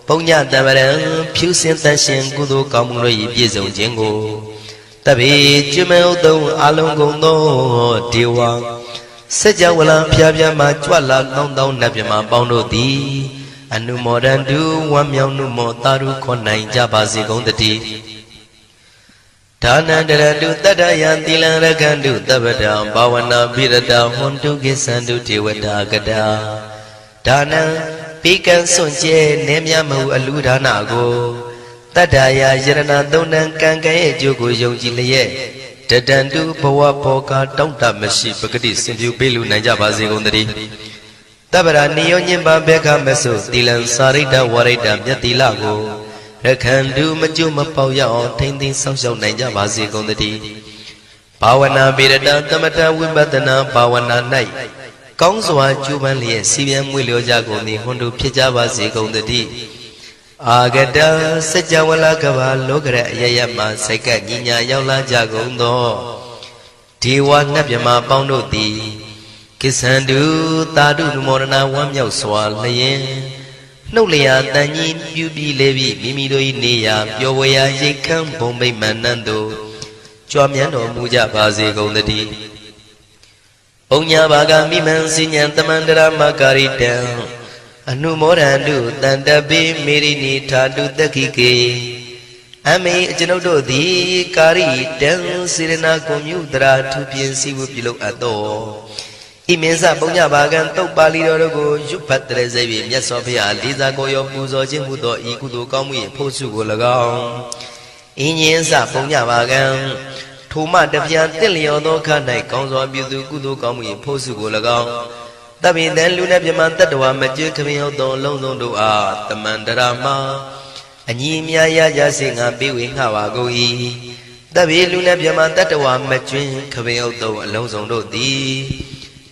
ပုညတမရံဖြူစင်တန်ရှင်ကုသိုလ်ကောင်းမှုတို့၏ပြည့်စုံခြင်းကိုတဗေကျွမဲဥသုံးအလုံးကုန်သောဒေဝစัจ java လံဖျားဖျားမှကြွလာကောင်းသောနတ်မြမပေါင်းတို့သည်အနုမောဒန္တုဝမ်းမြောက်နှုမောတာရုခေါ်နိုင်ကြပါစေကုန်တည်းဒါနန္တရတုတတ္တယံသီလံရခန္တုတပ္ပတံဘာဝနာပိရတဟွန်တုကိသန္တုဒေဝတာကတာဒါနံပိကံစွန့်ကျဲနေမြမဟုအလူဒါနကိုတတ္တယာယရဏသုံးတန်ကံကံရဲ့အကျိုးကိုယုံကြည်လျက်တတန္တုဘဝဘောကတောင့်တမရှိပဂတိစင်ပြုပေးလူနိုင်ကြပါစေကုန်တည်းတပ္ပရာနိယောညင်ပါဘေခမဆုသီလံစာရိတ္တဝရိတ္တမြတ်တိလကိုရခန္တုမကျွမပေါရအောင်ထိမ့်သိမ်းဆောင်ရှောက်နိုင်ကြပါစေကုန်တည်းဘာဝနာပိရတသမထဝိပဿနာဘာဝနာ၌ကောင်းစွာကျူးပန်းလျက်စီပြန်မွေလျောကြကုန်သည်ဟွန်တုဖြစ်ကြပါစေကုန်တည်းအာဂတစัจ java လကဘာလောကရအယယမစိတ်ကညညာရောက်လာကြကုန်သောဒေဝနတ်မြမပေါင်းတို့သည်ကိသန္တုသာဓုနမောဒနာဝမ်းမြောက်စွာလျင်နှုတ်လျာတန်ကြီးပြုပြီးလေပြီးမိမိတို့၏နေရာပျော်ဝေရာရိတ်ခမ်းဘုံမိတ်မှန်နှံ့သို့ကြွားမြန်းတော်မူကြပါစေကုန်တည်း Ông nhà bà gà mi man xin nhận tâm an đra ma cari đeo Anu moran du tan đa bê meri ni tha du ta ki kê Ame chân đô đi cari đeo sirena công nhu đra thu phiên si vu pi lộc ato Imen sa ông nhà bà gà tốc ba li đô đô go giúp phát tre dây bị nhát so phia lý ra go yo pu zo trên pu to y ku tu cao mi phô su go la gao Imen sa ông nhà bà gà Thu ma đập yan tiết liao đô khá này con gió biểu tu cụ tu con mùi phô sư của là con Ta bị đến lưu nếp yam tất đòa mà chưa khám hiếu tổ lâu dông đồ tâm an đà ma Anh nhì mía ya ya sinh ngà biểu hình hạ hòa gô y Ta bị lưu nếp yam tất đòa mà chưa khám hiếu tổ lâu dông đồ tí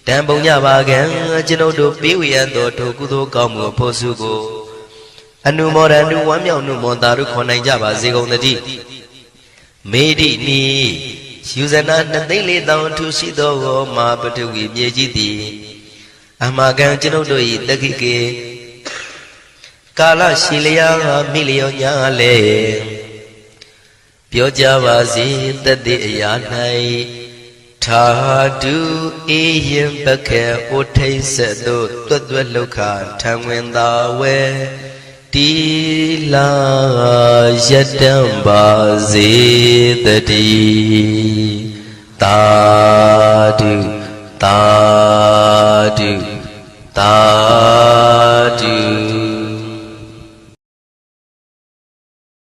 Đàn bông nhà bà ghen trên ô đồ biểu hình tổ thô cụ tu con mùi phô sư của Anh nụ mò đàn nụ quán miao nụ mò ta rực khoan anh cha bà dê gông đi Mê đi ni Siêu dân anh nâng thấy lê tàu thu sĩ đô gô mà bà thư quỷ bia chí tì Mà gàng chân ô đôi ta kỳ kê Cả là xì lê á mi lê ô nhá lê Biểu cha bà dì ta địa yá này Thà đu ý hiếm bà khe ô thay sẽ đô tuất tuất lâu khả thang nguyên ta quê Tí la yadam ba zi ta đi Ta du ta